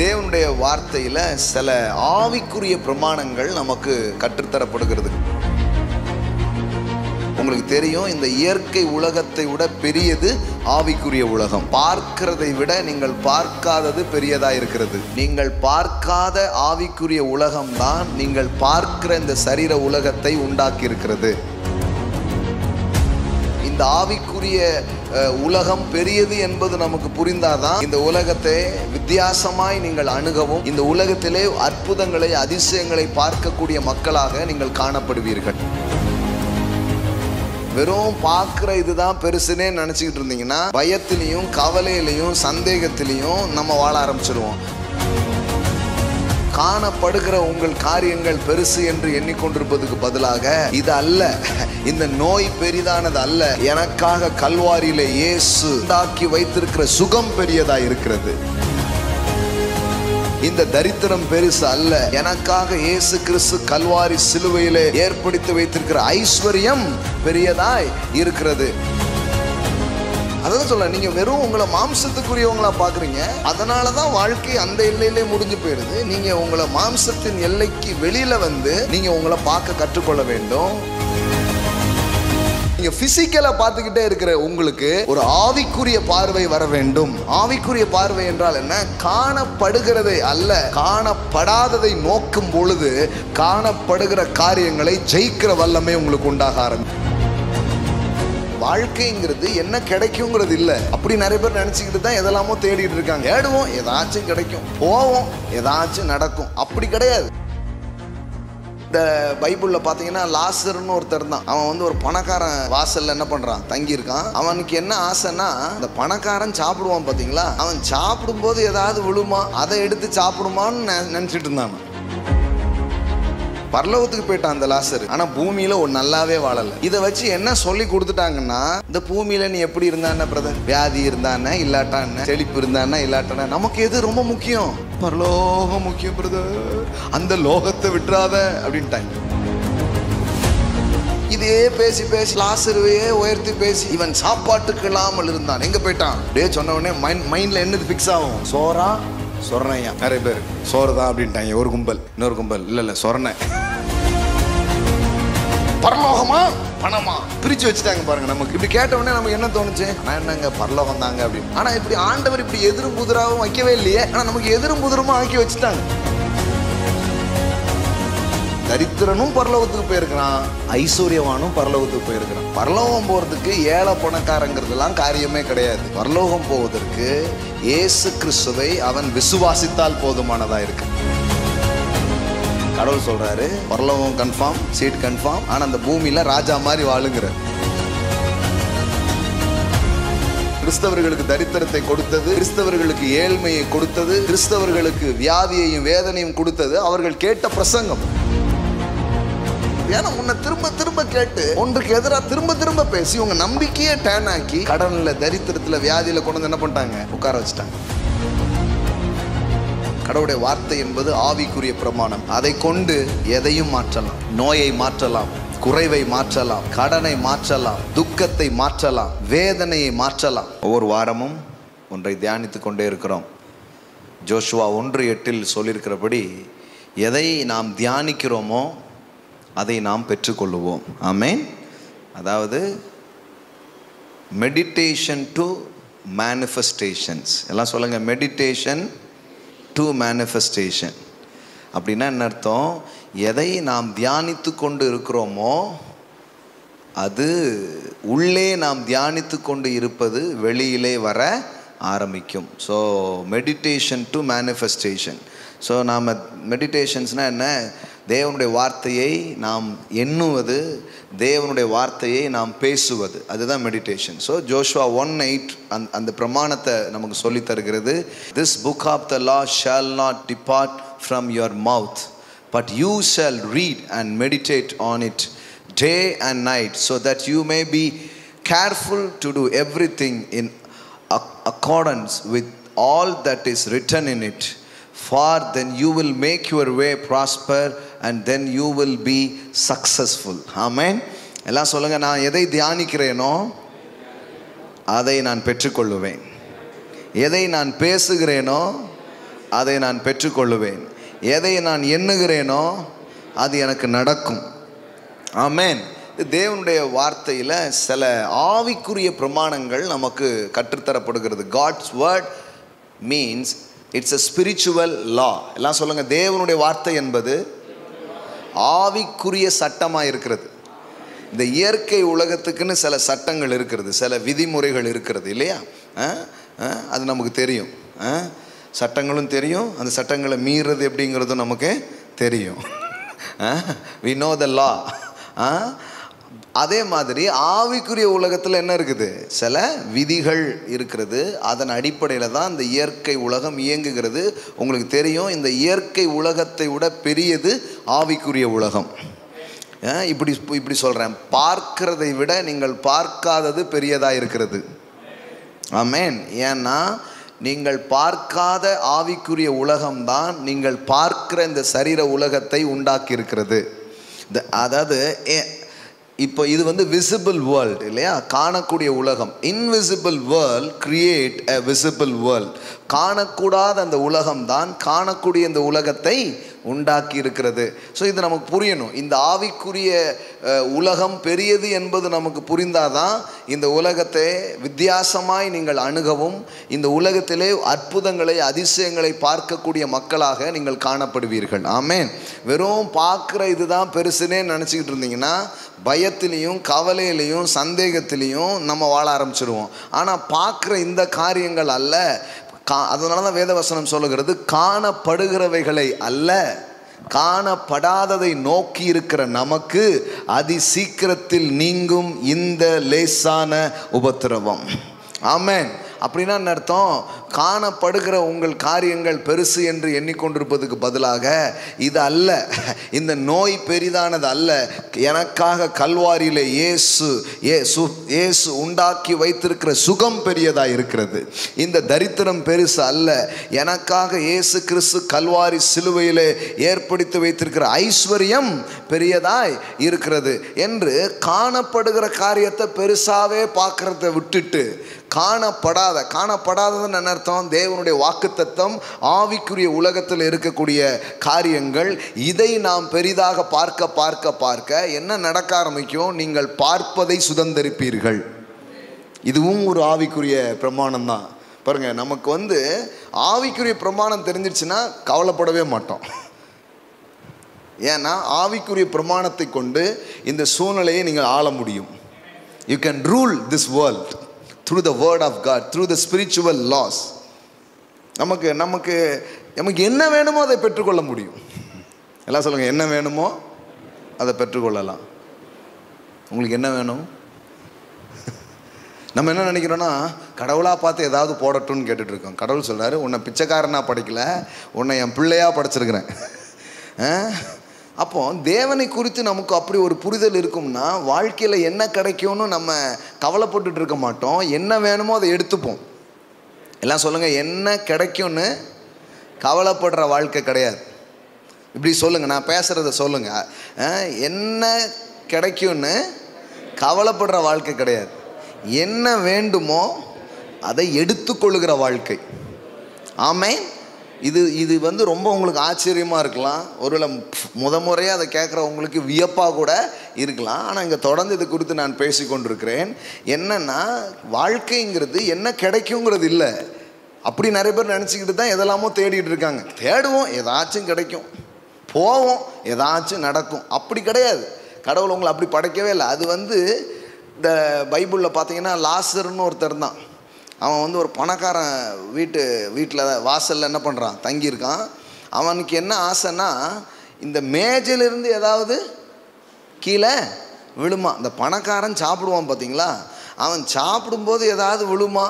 தேவனுடைய வார்த்தையில சில ஆவிக்குரிய பிரமாணங்கள் நமக்கு கற்றுத்தரப்படுகிறது. உங்களுக்கு தெரியும், இந்த இயற்கை உலகத்தை விட பெரியது ஆவிக்குரிய உலகம். பார்க்கிறதை விட நீங்கள் பார்க்காதது பெரியதா இருக்கிறது. நீங்கள் பார்க்காத ஆவிக்குரிய உலகம் தான் நீங்கள் பார்க்கிற இந்த சரீர உலகத்தை உண்டாக்கி இருக்கிறது. இந்த ஆவிக்குரிய உலகம் பெரியது என்பது நமக்கு புரிந்தாதான் இந்த உலகத்தை வித்தியாசமாய் நீங்கள் அணுகவும், இந்த உலகத்திலே அற்புதங்களை அதிசயங்களை பார்க்கக்கூடிய மக்களாக நீங்கள் காணப்படுவீர்கள். வெறும் பார்க்குற இதுதான் பெருசுன்னே நினச்சிக்கிட்டு இருந்தீங்கன்னா பயத்திலையும் கவலையிலையும் சந்தேகத்திலையும் நம்ம வாழ ஆரம்பிச்சிடுவோம். காணப்படுகிற உங்கள் காரியங்கள் பெருசு என்று எண்ணிக்கொண்டிருப்பதுக்கு பதிலாக இது அல்ல, இந்த நோய் பெரிதானது அல்ல, எனக்காக கல்வாரியிலே இயேசு உண்டாக்கி வைத்திருக்கிற சுகம் பெரியதா இருக்கிறது. இந்த தரித்திரம் பெருசு அல்ல, எனக்காக இயேசு கிறிஸ்து கல்வாரி சிலுவையிலே ஏற்படுத்தி வைத்திருக்கிற ஐஸ்வர்யம் பெரியதாய் இருக்கிறது. அதான் சொல்ல, நீங்க வெறும் உங்களை மாம்சத்துக்குரியவங்களா பாக்குறீங்க, அதனாலதான் வாழ்க்கை அந்த எல்லையிலே முடிஞ்சு போயிருது. நீங்க உங்களை மாம்சத்தின் எல்லைக்கு வெளியில வந்து நீங்க உங்களை பார்க்க கற்றுக்கொள்ள வேண்டும். நீங்க பிசிக்கலா பார்த்துக்கிட்டே இருக்கிற உங்களுக்கு ஒரு ஆவிக்குரிய பார்வை வர வேண்டும். ஆவிக்குரிய பார்வை என்றால் என்ன? காணப்படுகிறதை அல்ல, காணப்படாததை நோக்கும் பொழுது காணப்படுகிற காரியங்களை ஜெயிக்கிற வல்லமை உங்களுக்கு உண்டாக ஆரம்பிக்கும். வாழ்க்கைங்கிறது என்ன கிடைக்குங்கிறது இல்ல. அப்படி நிறைய பேர் நினைச்சுக்கிட்டு தான் எதெல்லாமோ தேடிட்டு இருக்காங்க. ஏடுவோம், ஏதாச்சும் கிடைக்கும், போவோம், ஏதாச்சும் நடக்கும். அப்படி கிடையாது. இந்த பைபிள்ல பாத்தீங்கன்னா லாசர்னு ஒருத்தர் தான். அவன் ஒரு பணக்காரன் வாசல்ல என்ன பண்றான், தங்கி இருக்கான். அவனுக்கு என்ன ஆசைன்னா, இந்த பணக்காரன் சாப்பிடுவான் பாத்தீங்களா, அவன் சாப்பிடும் போது ஏதாவது விழுமா, அதை எடுத்து சாப்பிடுமான்னு நினைச்சிட்டு இருந்தான். பரலோகத்துக்கு போயிட்டான் அந்த லாசர். ஆனா பூமியில ஒரு நல்லாவே வாழல. இதை வச்சு என்ன சொல்லி கொடுத்துட்டாங்கன்னா, இந்த பூமியில நீ எப்படி இருந்தான பிரதர், வியாதி இருந்தானே இல்லாட்டான, செழிப்பு இருந்தானே இல்லாட்டான, நமக்கு எது ரொம்ப முக்கியம்? பரலோகம் முக்கியம் பிரதர், அந்த லோகத்தை விட்டுறாத அப்படின்ட்டாங்க. இதே பேசி பேசி லாசருவையே உயர்த்தி பேசி இவன் சாப்பாட்டுக்கு இல்லாமல் இருந்தான். எங்க போயிட்டான் அப்படியே சொன்ன உடனே மைண்ட்ல என்னது பிக்ஸ் ஆகும்? சோறா சொரணையா? நிறைய பேர் சோறு தான் அப்படின்ட்டாங்க. ஒரு கும்பல். இன்னொரு கும்பல் இல்ல சொரணை. பரலோகமா பணமா பிரிச்சு வச்சுட்டாங்க பாருங்க. நமக்கு இப்படி கேட்ட உடனே நமக்கு என்ன தோணுச்சு? நான் என்னங்க பரலோகம் தாங்க அப்படின்னு. ஆனா இப்படி ஆண்டவர் இப்படி எதிரும் புதிராவும் வைக்கவே இல்லையே. ஆனா நமக்கு எதிரும் புதிரமா ஆக்கி வச்சுட்டாங்க. தரித்திரனும் பரலோகத்துக்கு போயிருக்கிறான், ஐஸ்வர்யவானும் பரலோகத்துக்கு போயிருக்கிறான். பரலோகம் போறதுக்கு ஏழை பணக்காரங்கிறதுலாம் காரியமே கிடையாது. பரலோகம் போவதற்கு இயேசு கிறிஸ்துவை அவன் விசுவாசித்தால் போதுமானதா இருக்கு. கடவுள் சொல்றாரு, பரலோகம் கன்ஃபார்ம், சீட் கன்ஃபார்ம், ஆனா அந்த பூமியில ராஜா மாதிரி வாழுங்கிற. கிறிஸ்தவர்களுக்கு தரித்திரத்தை கொடுத்தது, கிறிஸ்தவர்களுக்கு ஏழ்மையை கொடுத்தது, கிறிஸ்தவர்களுக்கு வியாதியையும் வேதனையும் கொடுத்தது அவர்கள் கேட்ட பிரசங்கம். ஏன்னா உன்னை திரும்ப திரும்ப கேட்டு ஒன்றுக்கு எதிராக திரும்ப திரும்ப பேசி உங்க நம்பிக்கையே டேன் ஆக்கி கடன்ல, தரித்திரத்துல, வியாதியில கொண்டு வந்து என்ன பண்ணிட்டாங்க, உட்கார வச்சுட்டாங்க. கடவுளுடைய வார்த்தை என்பது ஆவிக்குரிய பிரமாணம். அதை கொண்டு எதையும் மாற்றலாம். நோயை மாற்றலாம், குறைவை மாற்றலாம், கடனை மாற்றலாம், துக்கத்தை மாற்றலாம், வேதனையை மாற்றலாம். ஒவ்வொரு வாரமும் ஒன்றை தியானித்து கொண்டே இருக்கிறோம். ஜோஷுவா 1:8 சொல்லியிருக்கிறபடி எதை நாம் தியானிக்கிறோமோ அதை நாம் பெற்றுக்கொள்ளுவோம். ஆமென். அதாவது மெடிடேஷன் டு மேனிஃபெஸ்டேஷன்ஸ். எல்லாம் சொல்லுங்க, மெடிடேஷன் டு மேனிஃபெஸ்டேஷன். அப்படின்னா என்ன அர்த்தம்? எதை நாம் தியானித்து கொண்டு இருக்கிறோமோ அது உள்ளே நாம் தியானித்து கொண்டு இருப்பது வெளியிலே வர ஆரம்பிக்கும். So meditation to manifestation. So நாம் மெடிடேஷன்ஸ்னால் என்ன? தேவனுடைய வார்த்தையை நாம் எண்ணுவது, தேவனுடைய வார்த்தையை நாம் பேசுவது, அதுதான் மெடிடேஷன். ஸோ ஜோஷுவா 1:8 அந்த பிரமாணத்தை நமக்கு சொல்லி தருகிறது. This book of the law shall not depart from your mouth, but you shall read and meditate on it day and night, so that you may be careful to do everything in accordance with all that is written in it. For then you will make your way prosper and then you will be successful. Amen. எல்லாம் சொல்லுங்க, நான் எதை தியானிக்கிறேனோ அதை நான் பெற்றுக்கொள்ளுவேன். எதை நான் பேசுகிறேனோ அதை நான் பெற்றுக்கொள்ளுவேன். எதை நான் எண்ணுகிறேனோ அது எனக்கு நடக்கும். ஆமென். தேவனுடைய வார்த்தையில் சில ஆவிக்குரிய பிரமாணங்கள் நமக்கு கற்றுத்தரப்படுகிறது. God's word means it's a spiritual law. எல்லாம் சொல்லுங்க, தேவனுடைய வார்த்தை என்பது ஆவிக்குரிய சட்டமாக இருக்கிறது. இந்த இயற்கை உலகத்துக்குன்னு சில சட்டங்கள் இருக்கிறது, சில விதிமுறைகள் இருக்கிறது இல்லையா? அது நமக்கு தெரியும். சட்டங்களும் தெரியும், அந்த சட்டங்களை மீறது எப்படிங்கிறதும் நமக்கு தெரியும். we know the law. அதே மாதிரி ஆவிக்குரிய உலகத்தில் என்ன இருக்குது? சில விதிகள் இருக்கிறது. அதன் அடிப்படையில் தான் இந்த இயற்கை உலகம் இயங்குகிறது. உங்களுக்கு தெரியும், இந்த இயற்கை உலகத்தை விட பெரியது ஆவிக்குரிய உலகம். இப்படி சொல்கிறேன், பார்க்கிறதை விட நீங்கள் பார்க்காதது பெரியதாக இருக்கிறது. ஆமென். ஏன்னா நீங்கள் பார்க்காத ஆவிக்குரிய உலகம்தான் நீங்கள் பார்க்கிற இந்த சரீர உலகத்தை உண்டாக்கி இருக்கிறது. அதாவது இப்போ இது வந்து விசிபிள் வேர்ல்டு இல்லையா, காணக்கூடிய உலகம். Invisible world create a visible world. காணக்கூடாத அந்த உலகம்தான் காணக்கூடிய இந்த உலகத்தை உண்டாக்கி இருக்கிறது. ஸோ இது நமக்கு புரியணும். இந்த ஆவிக்குரிய உலகம் பெரியது என்பது நமக்கு புரிந்தாதான் இந்த உலகத்தை வித்தியாசமாய் நீங்கள் அணுகவும், இந்த உலகத்திலே அற்புதங்களை அதிசயங்களை பார்க்கக்கூடிய மக்களாக நீங்கள் காணப்படுவீர்கள். ஆமென். வெறும் பார்க்குற இதுதான் பெருசுன்னே நினச்சிக்கிட்டு இருந்தீங்கன்னா பயத்திலையும் கவலையிலையும் சந்தேகத்திலையும் நம்ம வாழ ஆரம்பிச்சிடுவோம். ஆனால் பார்க்குற இந்த காரியங்கள் அல்ல. அதனால தான் வேதவசனம் சொல்லுகிறது, காணப்படுகிறவைகளை அல்ல காணப்படாததை நோக்கி இருக்கிற நமக்கு அதி சீக்கிரத்தில் நீங்கும் இந்த லேசான உபத்திரவம். ஆமென். அப்படின்னா என்ன அர்த்தம்? காணப்படுகிற உங்கள் காரியங்கள் பெருசு என்று எண்ணிக்கொண்டிருப்பதுக்கு பதிலாக இது அல்ல, இந்த நோய் பெரிதானது அல்ல, எனக்காக கல்வாரியிலே இயேசு உண்டாக்கி வைத்திருக்கிற சுகம் பெரியதாக இருக்கிறது. இந்த தரித்திரம் பெருசு அல்ல, எனக்காக இயேசு கிறிஸ்து கல்வாரி சிலுவையிலே ஏற்படுத்தி வைத்திருக்கிற ஐஸ்வர்யம் பெரியதாய் இருக்கிறது என்று காணப்படுகிற காரியத்தை பெருசாவே பார்க்கறத விட்டுட்டு காணப்படாததுன்னு என்ன அர்த்தம்? தேவனுடைய வாக்குத்தத்தம் ஆவிக்குரிய உலகத்தில் இருக்கக்கூடிய காரியங்கள், இதை நாம் பெரிதாக பார்க்க பார்க்க பார்க்க என்ன நடக்க ஆரம்பிக்கும்? நீங்கள் பார்ப்பதை சுதந்தரிப்பீர்கள். இதுவும் ஒரு ஆவிக்குரிய பிரமாணம் தான். பாருங்க, நமக்கு வந்து ஆவிக்குரிய பிரமாணம் தெரிஞ்சிருச்சுன்னா கவலைப்படவே மாட்டோம். ஏன்னா ஆவிக்குரிய பிரமாணத்தை கொண்டு இந்த சூழ்நிலையை நீங்கள் ஆள முடியும். You can rule this world through the word of God, through the spiritual laws. நமக்கு என்ன வேணுமோ அதை பெற்றுக்கொள்ள முடியும். எல்லாம் சொல்லுங்க, என்ன வேணுமோ அதை பெற்றுக்கொள்ளலாம். உங்களுக்கு என்ன வேணும்? நம்ம என்ன நினைக்கிறோன்னா, கடவுளாக பார்த்து ஏதாவது போடட்டும்னு கேட்டுட்டு இருக்கோம். கடவுள் சொல்றாரு, உன்னை பிச்சைக்காரனா படைக்கல, உன்னை என் பிள்ளையா படைச்சிருக்கிறேன். அப்போ தேவனை குறித்து நமக்கு அப்படி ஒரு புரிதல் இருக்கும்னா வாழ்க்கையில் என்ன கிடைக்கும்னு நம்ம கவலைப்பட்டுட்டு இருக்க மாட்டோம். என்ன வேணுமோ அதை எடுத்துப்போம். எல்லாம் சொல்லுங்கள், என்ன கிடைக்கும்னு கவலைப்படுற வாழ்க்கை கிடையாது. இப்படி சொல்லுங்கள், நான் பேசுகிறத சொல்லுங்கள். என்ன கிடைக்கும்னு கவலைப்படுற வாழ்க்கை கிடையாது. என்ன வேண்டுமோ அதை எடுத்துக்கொள்ளுகிற வாழ்க்கை. ஆமென். இது வந்து ரொம்ப உங்களுக்கு ஆச்சரியமாக இருக்கலாம். ஒருவேளை முறையாக அதை கேட்குற உங்களுக்கு வியப்பாக கூட இருக்கலாம். ஆனால் இங்கே தொடர்ந்து இது குறித்து நான் பேசி கொண்டிருக்கிறேன். என்னென்னா, வாழ்க்கைங்கிறது என்ன கிடைக்குங்கிறது இல்லை. அப்படி நிறைய பேர் நினச்சிக்கிட்டு தான் எதெல்லாமோ தேடிட்டு இருக்காங்க. தேடுவோம், ஏதாச்சும் கிடைக்கும், போவோம், ஏதாச்சும் நடக்கும். அப்படி கிடையாது. கடவுள் உங்களை அப்படி படைக்கவே இல்லை. அது வந்து இந்த பைபிளில் பார்த்தீங்கன்னா லாசர்னு ஒருத்தர் தான். அவன் வந்து ஒரு பணக்காரன் வீட்டில் வாசலில் என்ன பண்ணுறான், தங்கியிருக்கான். அவனுக்கு என்ன ஆசைன்னா, இந்த மேஜையிலிருந்து ஏதாவது கீழே விழுமா. இந்த பணக்காரன் சாப்பிடுவான் பார்த்தீங்களா, அவன் சாப்பிடும்போது ஏதாவது விழுமா,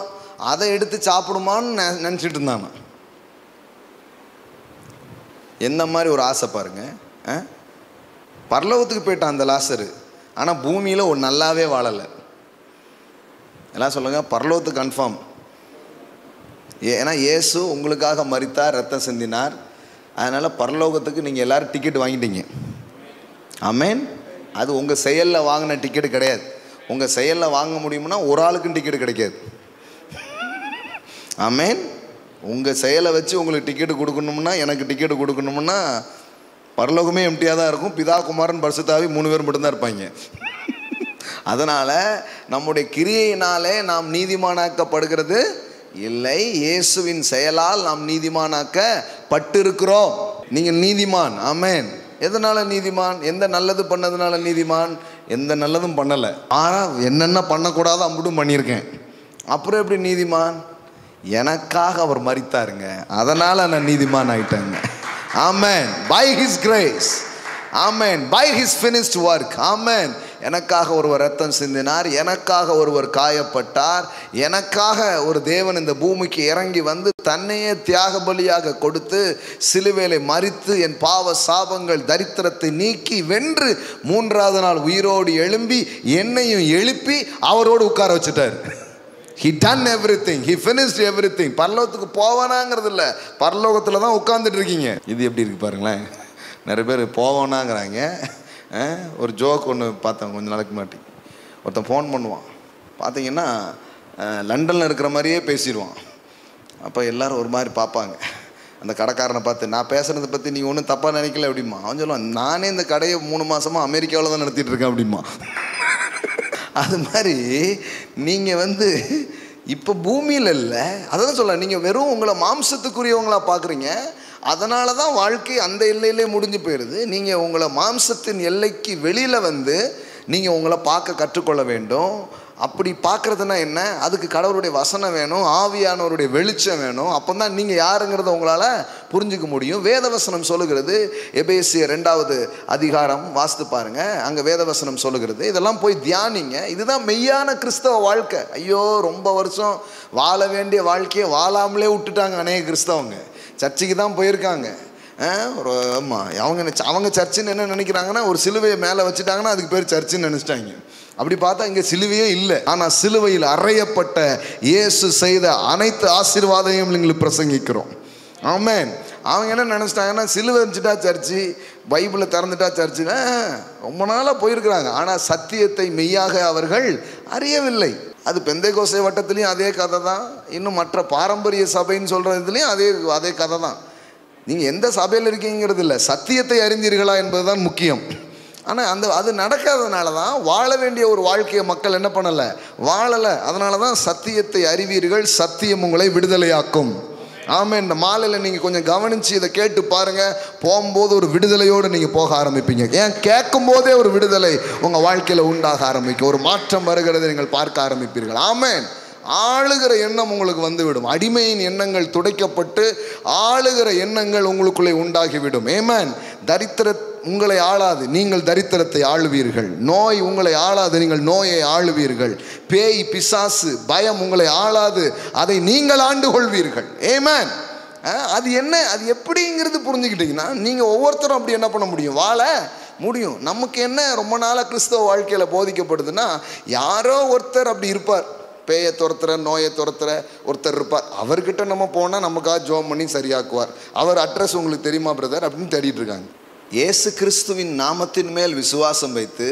அதை எடுத்து சாப்பிடுமான்னு நினச்சிட்டு இருந்தான். எந்த மாதிரி ஒரு ஆசை பாருங்க. பரலோகத்துக்கு போயிட்டான் அந்த லாசரு, ஆனால் பூமியில் ஒரு நல்லாவே வாழலை. எல்லாம் சொல்லுங்கள், பரலோகத்துக்கு கன்ஃபார்ம். ஏன்னா இயேசு உங்களுக்காக மரித்தார், ரத்தம் சிந்தினார். அதனால் பரலோகத்துக்கு நீங்கள் எல்லோரும் டிக்கெட் வாங்கிட்டீங்க. ஆமென். அது உங்கள் செயலில் வாங்கின டிக்கெட்டு கிடையாது. உங்கள் செயலில் வாங்க முடியும்னா ஒரு ஆளுக்கும் டிக்கெட் கிடைக்காது. ஆமென். உங்கள் செயலை வச்சு உங்களுக்கு டிக்கெட்டு கொடுக்கணும்னா, எனக்கு டிக்கெட்டு கொடுக்கணும்னா பரலோகமே எம்டியாக தான் இருக்கும். பிதா, குமாரன், பரிசுத்தாவி 3 பேர் மட்டும்தான் இருப்பாங்க. அதனால் நம்முடைய கிரியையினாலே நாம் நீதிமானாக்கப்படுகிறது இல்லை, இயேசுவின் செயலால் நாம் நீதிமானாக்கப்பட்டிருக்கிறோம். நீங்கள் நீதிமான். ஆமென். எதனால் நீதிமான்? எந்த நல்லது பண்ணதுனால நீதிமான்? எந்த நல்லதும் பண்ணலை, ஆனால் என்னென்ன பண்ணக்கூடாதோ அம்புட்டும் பண்ணியிருக்கேன். அப்புறம் எப்படி நீதிமான்? எனக்காக அவர் மரித்தாருங்க, அதனால் நான் நீதிமான் ஆயிட்டேங்க. ஆமென். By his grace. ஆமென். By his finished work. ஆமென். எனக்காக ஒருவர் ரத்தம் சிந்தினார், எனக்காக ஒருவர் காயப்பட்டார், எனக்காக ஒரு தேவன் இந்த பூமிக்கு இறங்கி வந்து தன்னையே தியாக பலியாக கொடுத்து சிலுவையிலே மரித்து என் பாவ சாபங்கள் தரித்திரத்தை நீக்கி வென்று 3வது நாள் உயிரோடு எழும்பி என்னையும் எழுப்பி அவரோடு உட்கார வச்சுட்டார். He done everything. He finished everything. பரலோகத்துக்கு போவானாங்கிறது இல்லை, பரலோகத்தில் தான் உட்காந்துட்டு இருக்கீங்க. இது எப்படி இருக்கு பாருங்களேன். நிறைய பேர் போவானாங்கிறாங்க. ஒரு ஜோக் ஒன்று பார்த்தேன் கொஞ்சம் நாளைக்கு முன்னாடி. ஒருத்தன் ஃபோன் பண்ணுவான், பார்த்தீங்கன்னா லண்டனில் இருக்கிற மாதிரியே பேசிடுவான். அப்போ எல்லோரும் ஒரு மாதிரி பார்ப்பாங்க. அந்த கடைக்காரனை பார்த்து, நான் பேசுகிறத பற்றி நீங்கள் ஒன்றும் தப்பாக நினைக்கல அப்படிமா. அவன் சொல்லுவான், நானே இந்த கடையை 3 மாதமாக அமெரிக்காவில் தான் நடத்திட்டு இருக்கேன் அப்படிமா. அது மாதிரி நீங்கள் இப்போ பூமியில் இல்லை, அதான் சொல்ல, நீங்கள் வெறும் உங்களை மாம்சத்துக்குரியவங்களாக பார்க்குறீங்க. அதனால தான் வாழ்க்கை அந்த எல்லையிலே முடிஞ்சு போயிடுது. நீங்கள் உங்களை மாம்சத்தின் எல்லைக்கு வெளியில் நீங்கள் உங்களை பார்க்க கற்றுக்கொள்ள வேண்டும். அப்படி பார்க்குறதுனா என்ன? அதுக்கு கடவுளுடைய வசனம் வேணும், ஆவியானவருடைய வெளிச்சம் வேணும். அப்போ தான் நீங்கள் யாருங்கிறத உங்களால் புரிஞ்சிக்க முடியும். வேதவசனம் சொல்லுகிறது, எபேசியர் 2வது அதிகாரம் வாசித்து பாருங்கள். அங்கே வேதவசனம் சொல்லுகிறது, இதெல்லாம் போய் தியானிங்க. இதுதான் மெய்யான கிறிஸ்தவ வாழ்க்கை. ஐயோ, ரொம்ப வருஷம் வாழ வேண்டிய வாழ்க்கையை வாழாமலே விட்டுட்டாங்க அநேக கிறிஸ்தவங்க. சர்ச்சுக்கு தான் போயிருக்காங்க. ஆமாம், அவங்க சர்ச்சுன்னு என்ன நினைக்கிறாங்கன்னா, ஒரு சிலுவையை மேலே வச்சுட்டாங்கன்னா அதுக்கு பேர் சர்ச்சுன்னு நினச்சிட்டாங்க. அப்படி பார்த்தா இங்கே சிலுவையே இல்லை. ஆனால் சிலுவையில் அறையப்பட்ட இயேசு செய்த அனைத்து ஆசீர்வாதையும் எங்களுக்கு பிரசங்கிக்கிறோம். ஆமென். அவங்க என்ன நினச்சிட்டாங்கன்னா, சிலுவை வச்சுட்டா சர்ச்சு, பைபிளை திறந்துட்டா சர்ச்சுன்னா ரொம்ப நாளாக போயிருக்கிறாங்க. ஆனால் சத்தியத்தை மெய்யாக அவர்கள் அறியவில்லை. அது பெந்தைகோஸ்தே வட்டத்துலேயும் அதே கதை தான், இன்னும் மற்ற பாரம்பரிய சபைன்னு சொல்கிறதுலேயும் அதே கதை தான். நீங்கள் எந்த சபையில் இருக்கீங்கிறது இல்லை, சத்தியத்தை அறிந்தீர்களா என்பது தான் முக்கியம். ஆனால் அது நடக்காதனால தான் வாழ வேண்டிய ஒரு வாழ்க்கையை மக்கள் என்ன பண்ணலை, வாழலை. அதனால தான் சத்தியத்தை அறிவீர்கள், சத்தியம் உங்களை விடுதலையாக்கும். ஆமாம். இந்த மாலையில் நீங்கள் கொஞ்சம் கவனித்து இதை கேட்டு பாருங்கள். போகும்போது ஒரு விடுதலையோடு நீங்கள் போக ஆரம்பிப்பீங்க. ஏன் கேட்கும் போதே ஒரு விடுதலை உங்கள் வாழ்க்கையில் உண்டாக ஆரம்பிக்கும். ஒரு மாற்றம் வருகிறதை நீங்கள் பார்க்க ஆரம்பிப்பீர்கள். ஆமென். ஆளுகிற எண்ணம் உங்களுக்கு வந்துவிடும். அடிமையின் எண்ணங்கள் துடைக்கப்பட்டு ஆளுகிற எண்ணங்கள் உங்களுக்குள்ளே உண்டாகிவிடும். ஆமென். உங்களை ஆளாது, நீங்கள் தரித்திரத்தை ஆளுவீர்கள். நோய் உங்களை ஆளாது, நீங்கள் நோயை ஆளுவீர்கள். பேய், பிசாசு, பயம் உங்களை ஆளாது, அதை நீங்கள் ஆண்டு கொள்வீர்கள். ஆமென். அது என்ன, அது எப்படிங்கிறது புரிஞ்சுக்கிட்டீங்கன்னா நீங்கள் ஒவ்வொருத்தரும் அப்படி என்ன பண்ண முடியும், வாழ முடியும். நமக்கு என்ன ரொம்ப நாளாக கிறிஸ்தவ வாழ்க்கையில் போதிக்கப்படுதுன்னா, யாரோ ஒருத்தர் அப்படி இருப்பார், பேயை துரத்துற, நோயை துரத்துற ஒருத்தர் இருப்பார். அவர்கிட்ட நம்ம போனால் நமக்காக ஜோம் பண்ணி சரியாக்குவார். அவர் அட்ரஸ் உங்களுக்கு தெரியுமா பிரதர் அப்படின்னு தேடிட்டு இருக்காங்க. இயேசு கிறிஸ்துவின் நாமத்தின் மேல் விசுவாசம் வைத்து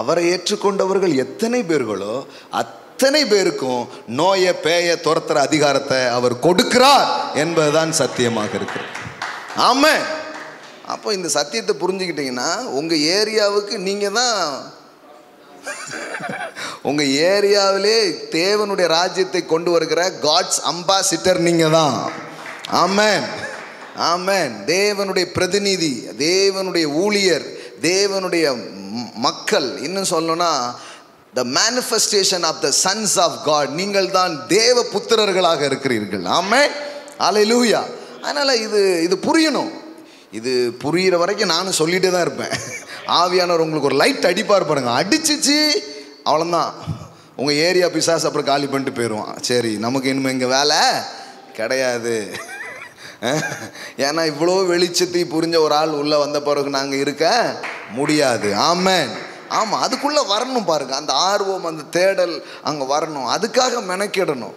அவரை ஏற்றுக்கொண்டவர்கள் எத்தனை பேர்களோ அத்தனை பேருக்கும் நோயை, பேயை துரத்துற அதிகாரத்தை அவர் கொடுக்கிறார் என்பதுதான் சத்தியமாக இருக்கு. ஆமாம். அப்போ இந்த சத்தியத்தை புரிஞ்சுக்கிட்டீங்கன்னா உங்கள் ஏரியாவுக்கு நீங்கள் தான் உங்கள் ஏரியாவிலே தேவனுடைய ராஜ்யத்தை கொண்டு வருகிற காட்ஸ் அம்பாசிடர் நீங்கள் தான். ஆமென். ஆமென். தேவனுடைய பிரதிநிதி, தேவனுடைய ஊழியர், தேவனுடைய மக்கள். இன்னும் சொல்லணும்னா the manifestation of the sons of God. நீங்கள் தான் தேவ புத்திரர்களாக இருக்கிறீர்கள். ஆமென். அல்லேலூயா. அதனால் இது புரியணும். இது புரிகிற வரைக்கும் நானும் சொல்லிகிட்டே தான் இருப்பேன். ஆவியானவர் உங்களுக்கு ஒரு லைட் அடிப்பார் பாருங்க, அடிச்சிச்சு அவ்வளோதான். உங்கள் ஏரியா பிசாசு அப்புறம் காலி பண்ணிட்டு போயிடுவான். சரி, நமக்கு இனிமேல் இங்கே வேலை கிடையாது. ஏன்னா இவ்வளோ வெளிச்சத்தை புரிஞ்ச ஒரு ஆள் உள்ளே வந்த பிறகு நாங்கள் இருக்க முடியாது. ஆமென். ஆமாம், அதுக்குள்ளே வரணும் பாருங்கள். அந்த ஆர்வம், அந்த தேடல் அங்கே வரணும். அதுக்காக மெனக்கிடணும்.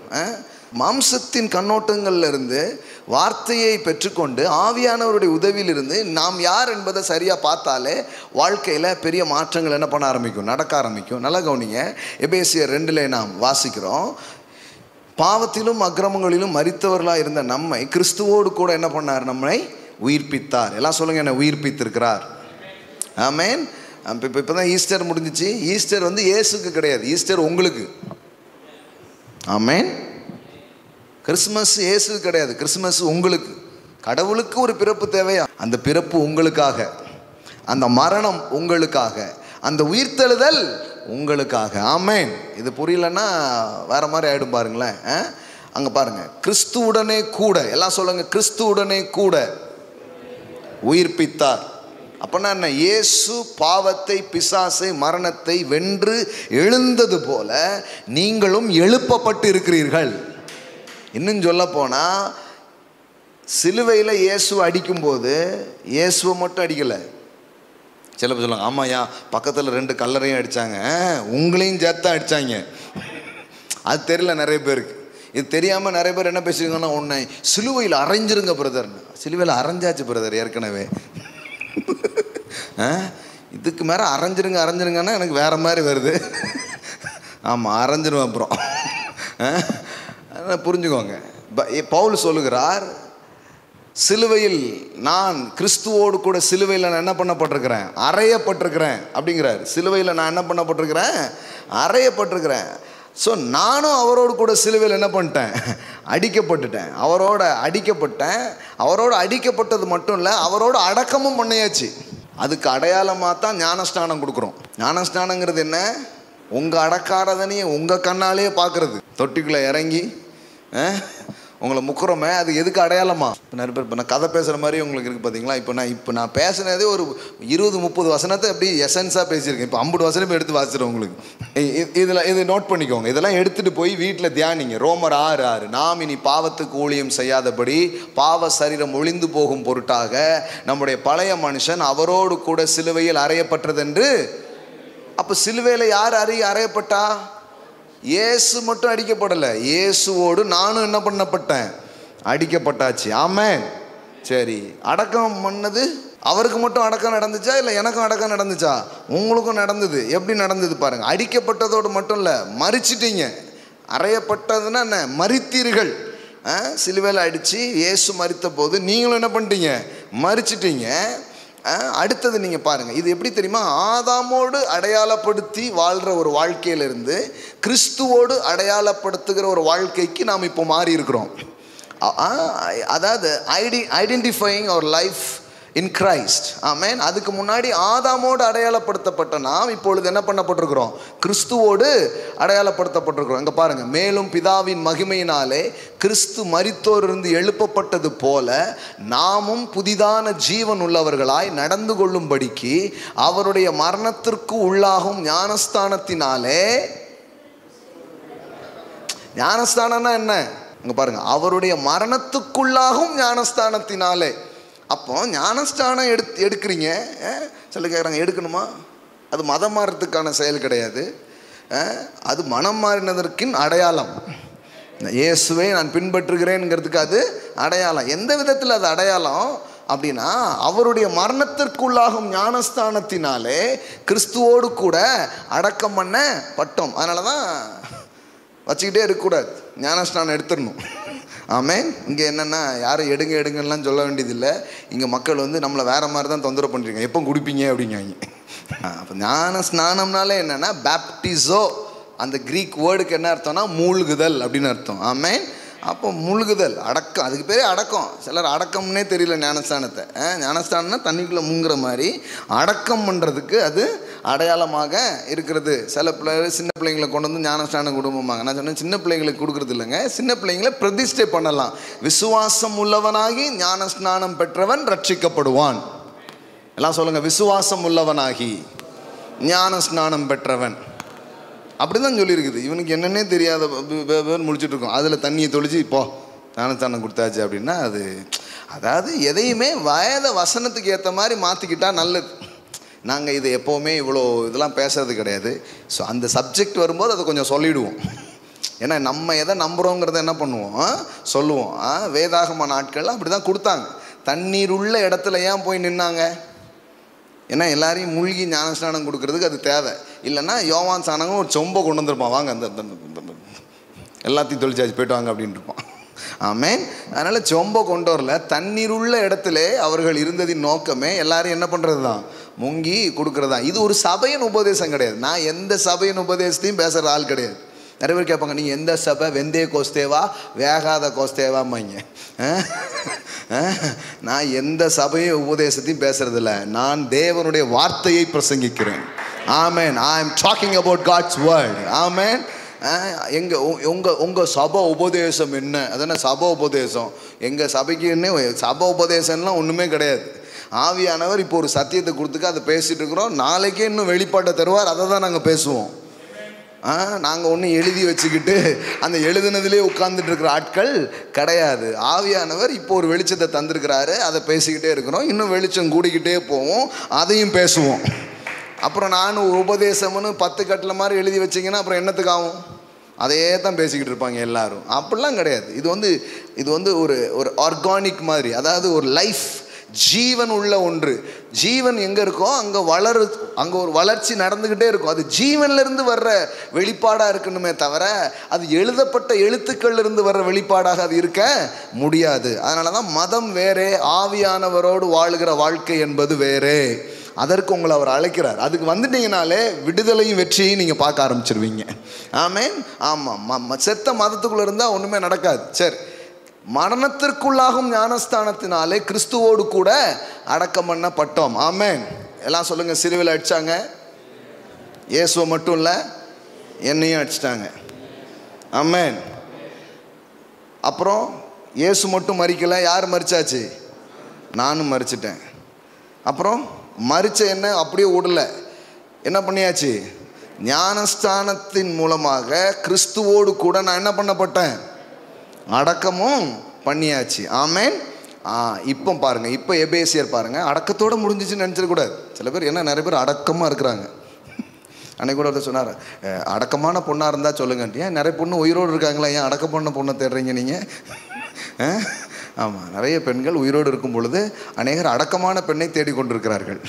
மாம்சத்தின் கண்ணோட்டங்கள்ல இருந்து வார்த்தையை பெற்றுக்கொண்டு ஆவியானவருடைய உதவியிலிருந்து நாம் யார் என்பதை சரியாக பார்த்தாலே வாழ்க்கையில் பெரிய மாற்றங்கள் என்ன பண்ண ஆரம்பிக்கும், நடக்க ஆரம்பிக்கும். நல்லா கவனிங்க. எபேசியர் 2 நாம் வாசிக்கிறோம். பாவத்திலும் அக்கிரமங்களிலும் மரித்தவர்களாக இருந்த நம்மை கிறிஸ்துவோடு கூட என்ன பண்ணார்? நம்மை உயிர்ப்பித்தார். எல்லாம் சொல்லுங்க, என்ன உயிர்ப்பித்திருக்கிறார். ஆமென். இப்போ தான் ஈஸ்டர் முடிஞ்சிச்சு. ஈஸ்டர் வந்து இயேசுக்கு கிடையாது, ஈஸ்டர் உங்களுக்கு. ஆமென். கிறிஸ்மஸ் இயேசுக்கு கிடையாது, கிறிஸ்மஸ் உங்களுக்கு. கடவுளுக்கு ஒரு பிறப்பு தேவையா? அந்த பிறப்பு உங்களுக்காக, அந்த மரணம் உங்களுக்காக, அந்த உயிர்த்தெழுதல் உங்களுக்காக. ஆமென். இது புரியலன்னா வேற மாதிரி ஆயிடும் பாருங்களேன். அங்க பாருங்க, கிறிஸ்துவுடனே கூட, எல்லாம் சொல்லுங்க, கிறிஸ்துவுடனே கூட உயிர்ப்பித்தார். அப்படின்னா என்ன? இயேசு பாவத்தை, பிசாசை, மரணத்தை வென்று எழுந்தது போல நீங்களும் எழுப்பப்பட்டு இருக்கிறீர்கள். இன்னும் சொல்ல போனா, சிலுவையில் இயேசுவை அடிக்கும்போது இயேசுவை மட்டும் அடிக்கலை. சில பேர் சொல்லுவாங்க, ஆமாயா பக்கத்தில் 2 கல்லறையும் அடித்தாங்க, உங்களையும் சேர்த்தா அடித்தாங்க. அது தெரியல நிறைய பேருக்கு. இது தெரியாமல் நிறைய பேர் என்ன பேசுறீங்கன்னா, உன்னை சிலுவையில் அரைஞ்சிருங்க பிரதர்னு. சிலுவையில் அரைஞ்சாச்சு பிரதர் ஏற்கனவே. இதுக்கு மேலே அரைஞ்சிருங்கன்னா எனக்கு வேற மாதிரி வருது. ஆமாம், அரைஞ்சிருவேன் அப்புறம். புரிஞ்சுக்கோங்க. பவுல் சொல்லுகிறார், சிலுவையில் நான் கிறிஸ்துவோடு கூட சிலுவையில் நான் என்ன பண்ணப்பட்டிருக்கிறேன்? அறையப்பட்டிருக்கிறேன் அப்படிங்கிறார். சிலுவையில் நான் என்ன பண்ணப்பட்டிருக்கிறேன்? அறையப்பட்டிருக்கிறேன். ஸோ நானும் அவரோடு கூட சிலுவையில் என்ன பண்ணிட்டேன்? அடிக்கப்பட்டுட்டேன். அவரோட அடிக்கப்பட்டேன். அவரோட அடிக்கப்பட்டது மட்டும் இல்லை, அவரோட அடக்கமும் பண்ணியாச்சு. அதுக்கு அடையாளமாக தான் ஞானஸ்நானம் கொடுக்குறோம். ஞானஸ்நானங்கிறது என்ன? உங்கள் அடக்காரதனையும் உங்கள் கண்ணாலேயே பார்க்குறது. தொட்டிக்குள்ளே இறங்கி உங்களை முக்குறோமே, அது எதுக்கு அடையாளமா? இப்போ நிறைய பேர் இப்போ நான் கதை பேசுகிற மாதிரி உங்களுக்கு இருக்குது பார்த்தீங்களா? இப்போ நான் பேசுனதே ஒரு 20-30 வசனத்தை அப்படி எசன்ஸாக பேசியிருக்கேன். இப்போ 50 வசனம் எடுத்து வாசிக்கிறேன் உங்களுக்கு. இது நோட் பண்ணிக்கோங்க. இதெல்லாம் எடுத்துகிட்டு போய் வீட்டில் தியானிங்க. ரோமர் 6:6, நாம் இனி பாவத்துக்கு ஊழியம் செய்யாதபடி பாவ சரீரம் ஒளிந்து போகும் பொருட்டாக நம்முடைய பழைய மனுஷன் அவரோடு கூட சிலுவையில் அறையப்பட்டது என்று. அப்போ சிலுவையில் யார் அறையப்பட்டா? இயேசு மட்டும் அடிக்கப்படலை, இயேசுவோடு நானும் என்ன பண்ணப்பட்டேன்? அடிக்கப்பட்டாச்சு. ஆமென். சரி, அடக்கம் பண்ணது அவருக்கு மட்டும் அடக்கம் நடந்துச்சா, இல்லை எனக்கும் அடக்கம் நடந்துச்சா? உங்களுக்கும் நடந்தது. எப்படி நடந்தது பாருங்க. அடிக்கப்பட்டதோடு மட்டும் இல்லை, மரிச்சிட்டீங்க. அறையப்பட்டதுன்னா என்ன? மரித்தீர்கள். சிலுவையில் அடித்து இயேசு மரித்த போது நீங்களும் என்ன பண்ணிட்டீங்க? மரிச்சிட்டீங்க. அடுத்தது நீங்கள் பாருங்கள், இது எப்படி தெரியுமா? ஆதாமோடு அடையாளப்படுத்தி வாழ்கிற ஒரு வாழ்க்கையிலிருந்து கிறிஸ்துவோடு அடையாளப்படுத்துகிற ஒரு வாழ்க்கைக்கு நாம் இப்போ மாறி இருக்கிறோம். அதாவது identifying our life in Christ. ஆமென். அதுக்கு முன்னாடி ஆதாமோடு அடையாளப்படுத்தப்பட்ட நாம் இப்பொழுது என்ன பண்ணப்பட்டிருக்கிறோம்? கிறிஸ்துவோடு அடையாளப்படுத்தப்பட்டிருக்கிறோம். இங்கே பாருங்கள், மேலும் பிதாவின் மகிமையினாலே கிறிஸ்து மரித்தோரிலிருந்து எழுப்பப்பட்டது போல நாமும் புதிதான ஜீவன் உள்ளவர்களாய் நடந்து கொள்ளும்படிக்கு அவருடைய மரணத்திற்கு உள்ளாகும் ஞானஸ்தானத்தினாலே. ஞானஸ்தானம்னா என்ன? இங்கே பாருங்கள், அவருடைய மரணத்துக்குள்ளாகும் ஞானஸ்தானத்தினாலே. அப்போ ஞானஸ்தானம் எடுக்கிறீங்க. சில கேட்குறாங்க, எடுக்கணுமா? அது மதம் மாறுறதுக்கான செயல் கிடையாது, அது மனம் மாறினதற்கின் அடையாளம். இயேசுவை நான் பின்பற்றுகிறேன்ங்கிறதுக்கு அது அடையாளம். எந்த விதத்தில் அது அடையாளம் அப்படின்னா, அவருடைய மரணத்திற்குள்ளாகும் ஞானஸ்தானத்தினாலே கிறிஸ்துவோடு கூட அடக்கம் பண்ண பட்டோம். அதனால தான் வச்சுக்கிட்டே இருக்கக்கூடாது, ஞானஸ்நானம் எடுத்துடணும். ஆமென். இங்கே என்னென்னா, யாரும் எடுங்கலாம் சொல்ல வேண்டியதில்லை. இங்கே மக்கள் வந்து நம்மளை வேறு மாதிரி தான் தொந்தரவு பண்ணுறீங்க, எப்போ குடிப்பீங்க அப்படிங்காங்க. அப்போ ஞான ஸ்நானம்னாலே என்னென்னா பேப்டிசோ, அந்த க்ரீக் வேர்டுக்கு என்ன அர்த்தம்னா மூழ்குதல் அப்படின்னு அர்த்தம். ஆமென். அப்போ மூழ்குதல், அடக்கம், அதுக்கு பேரே அடக்கம். சிலர் அடக்கம்னே தெரியல ஞானஸ்தானத்தை. ஞானஸ்தானம்னா தண்ணிக்குள்ளே முங்குற மாதிரி, அடக்கம் பண்ணுறதுக்கு அது அடையாளமாக இருக்கிறது. சில சின்ன பிள்ளைங்களை கொண்டு வந்து ஞானஸ்தானம் குடும்பமாங்க. நான் சொன்னேன், சின்ன பிள்ளைங்களுக்கு கொடுக்குறது இல்லைங்க, சின்ன பிள்ளைங்களை பிரதிஷ்டை பண்ணலாம். விசுவாசம் உள்ளவனாகி ஞானஸ்நானம் பெற்றவன் ரட்சிக்கப்படுவான். எல்லாம் சொல்லுங்கள், விசுவாசம் உள்ளவனாகி ஞானஸ்நானம் பெற்றவன். அப்படி தான் சொல்லியிருக்குது. இவனுக்கு என்னென்னே தெரியாத முடிச்சுட்டு இருக்கோம், அதில் தண்ணியை தொளிச்சு இப்போ ஞானஸ்தானம் கொடுத்தாச்சு அப்படின்னா அது, அதாவது எதையுமே வயத வசனத்துக்கு ஏற்ற மாதிரி மாற்றிக்கிட்டால் நல்லது. நாங்கள் இதை எப்போவுமே இவ்வளோ இதெல்லாம் பேசுறது கிடையாது. ஸோ அந்த சப்ஜெக்ட் வரும்போது அதை கொஞ்சம் சொல்லிவிடுவோம். ஏன்னா நம்ம எதை நம்புகிறோங்கிறத என்ன பண்ணுவோம், சொல்லுவோம். வேதாகம நாட்கள் அப்படி தான் கொடுத்தாங்க. தண்ணீர் உள்ள இடத்துல ஏன் போய் நின்னாங்க? ஏன்னா எல்லாரையும் மூழ்கி ஞானஸ்நானம் கொடுக்கறதுக்கு அது தேவை. இல்லைன்னா யோவான் ஸ்நானங்க ஒரு சொம்பை கொண்டு வந்துருப்பான், வாங்க அந்த எல்லாத்தையும் தொழிச்சாச்சு போய்ட்டு வாங்க அப்படின்னு இருப்பான். ஆமென். அதனால் சொம்ப கொண்டு வரல, தண்ணீர் உள்ள இடத்துல அவர்கள் இருந்ததின் நோக்கமே எல்லாரும் என்ன பண்ணுறது தான், முங்கி கொடுக்குறது தான். இது ஒரு சபையின் உபதேசம் கிடையாது. நான் எந்த சபையின் உபதேசத்தையும் பேசுகிற ஆள் கிடையாது. நிறைய பேர் கேட்பாங்க, நீங்கள் எந்த சபை, வெந்தய கோஸ்தேவா வேகாத கோஸ்தேவாம்பாங்க. நான் எந்த சபையும் உபதேசத்தையும் பேசுறதில்ல, நான் தேவனுடைய வார்த்தையை பிரசங்கிக்கிறேன். ஆமென். I am talking about God's word. ஆமென். உங்கள் சபை உபதேசம் என்ன, அதான சபை உபதேசம். எங்கள் சபைக்கு என்ன சபை உபதேசம்லாம் ஒன்றுமே கிடையாது. ஆவியானவர் இப்போ ஒரு சத்தியத்தை கொடுத்துக்க அதை பேசிகிட்டு இருக்கிறோம். நாளைக்கே இன்னும் வெளிப்பாட்டை தருவார், அதை தான் நாங்கள் பேசுவோம். நாங்கள் ஒன்றும் எழுதி வச்சுக்கிட்டு அந்த எழுதுனதுலேயே உட்கார்ந்துட்டு இருக்கிற ஆட்கள் கிடையாது. ஆவியானவர் இப்போ ஒரு வெளிச்சத்தை தந்திருக்கிறாரு, அதை பேசிக்கிட்டே இருக்கிறோம். இன்னும் வெளிச்சம் கூடிக்கிட்டே போவோம், அதையும் பேசுவோம். அப்புறம் நானும் உபதேசம்னு 10 கட்டில் மாதிரி எழுதி வச்சிங்கன்னா அப்புறம் என்னத்துக்கு ஆகும்? அதையே தான் பேசிக்கிட்டு இருப்பாங்க எல்லாரும். அப்படிலாம் கிடையாது. இது வந்து ஒரு ஆர்கானிக் மாதிரி, அதாவது ஒரு லைஃப், ஜீவன் உள்ள ஒன்று. ஜீவன் எங்கே இருக்கோ அங்கே ஒரு வளர்ச்சி நடந்துக்கிட்டே இருக்கும். அது ஜீவன்லேருந்து வர்ற வெளிப்பாடாக இருக்கணுமே தவிர அது எழுதப்பட்ட எழுத்துக்கள்லேருந்து வர்ற வெளிப்பாடாக அது இருக்க முடியாது. அதனால தான் மதம் வேறே, ஆவியானவரோடு வாழுகிற வாழ்க்கை என்பது வேறே. அதற்கு உங்களை அவர் அழைக்கிறார். அதுக்கு வந்துட்டீங்கனாலே விடுதலையும் வெற்றியையும் நீங்கள் பார்க்க ஆரம்பிச்சிருவீங்க. ஆமென். ஆமாம். செத்த மதத்துக்குள்ளே இருந்தால் ஒன்றுமே நடக்காது. சரி, மரணத்திற்குள்ளாகும் ஞானஸ்தானத்தினாலே கிறிஸ்துவோடு கூட அடக்கம் பண்ணப்பட்டோம். ஆமென். எல்லாம் சொல்லுங்கள். சிலுவையில் அடித்தாங்க, இயேசுவை மட்டும் இல்லை என்னையும் அடிச்சிட்டாங்க. ஆமென். அப்புறம் இயேசு மட்டும் மரிக்கலை, யார் மரிச்சாச்சு? நானும் மரிச்சிட்டேன். அப்புறம் மரிச்ச என்ன அப்படியே விடல, என்ன பண்ணியாச்சு? ஞானஸ்தானத்தின் மூலமாக கிறிஸ்துவோடு கூட நான் என்ன பண்ணப்பட்டேன்? அடக்கமும் பண்ணியாச்சு. ஆமென். இப்போ பாருங்கள், இப்போ எபேசியர் பாருங்கள், அடக்கத்தோடு முடிஞ்சிச்சுன்னு நினச்சிடக்கூடாது. சில பேர் என்ன, நிறைய பேர் அடக்கமாக இருக்கிறாங்க. அன்னைக்கு கூட ஒருத்தர் சொன்னார், அடக்கமான பொண்ணாக இருந்தால் சொல்லுங்கன்ட்டு. ஏன் நிறைய பொண்ணு உயிரோடு இருக்காங்களா, ஏன் அடக்க பண்ண பொண்ணை தேடுறீங்க நீங்கள்? ஆமாம், நிறைய பெண்கள் உயிரோடு இருக்கும் பொழுது அநேகர் அடக்கமான பெண்ணை தேடிக்கொண்டிருக்கிறார்கள்.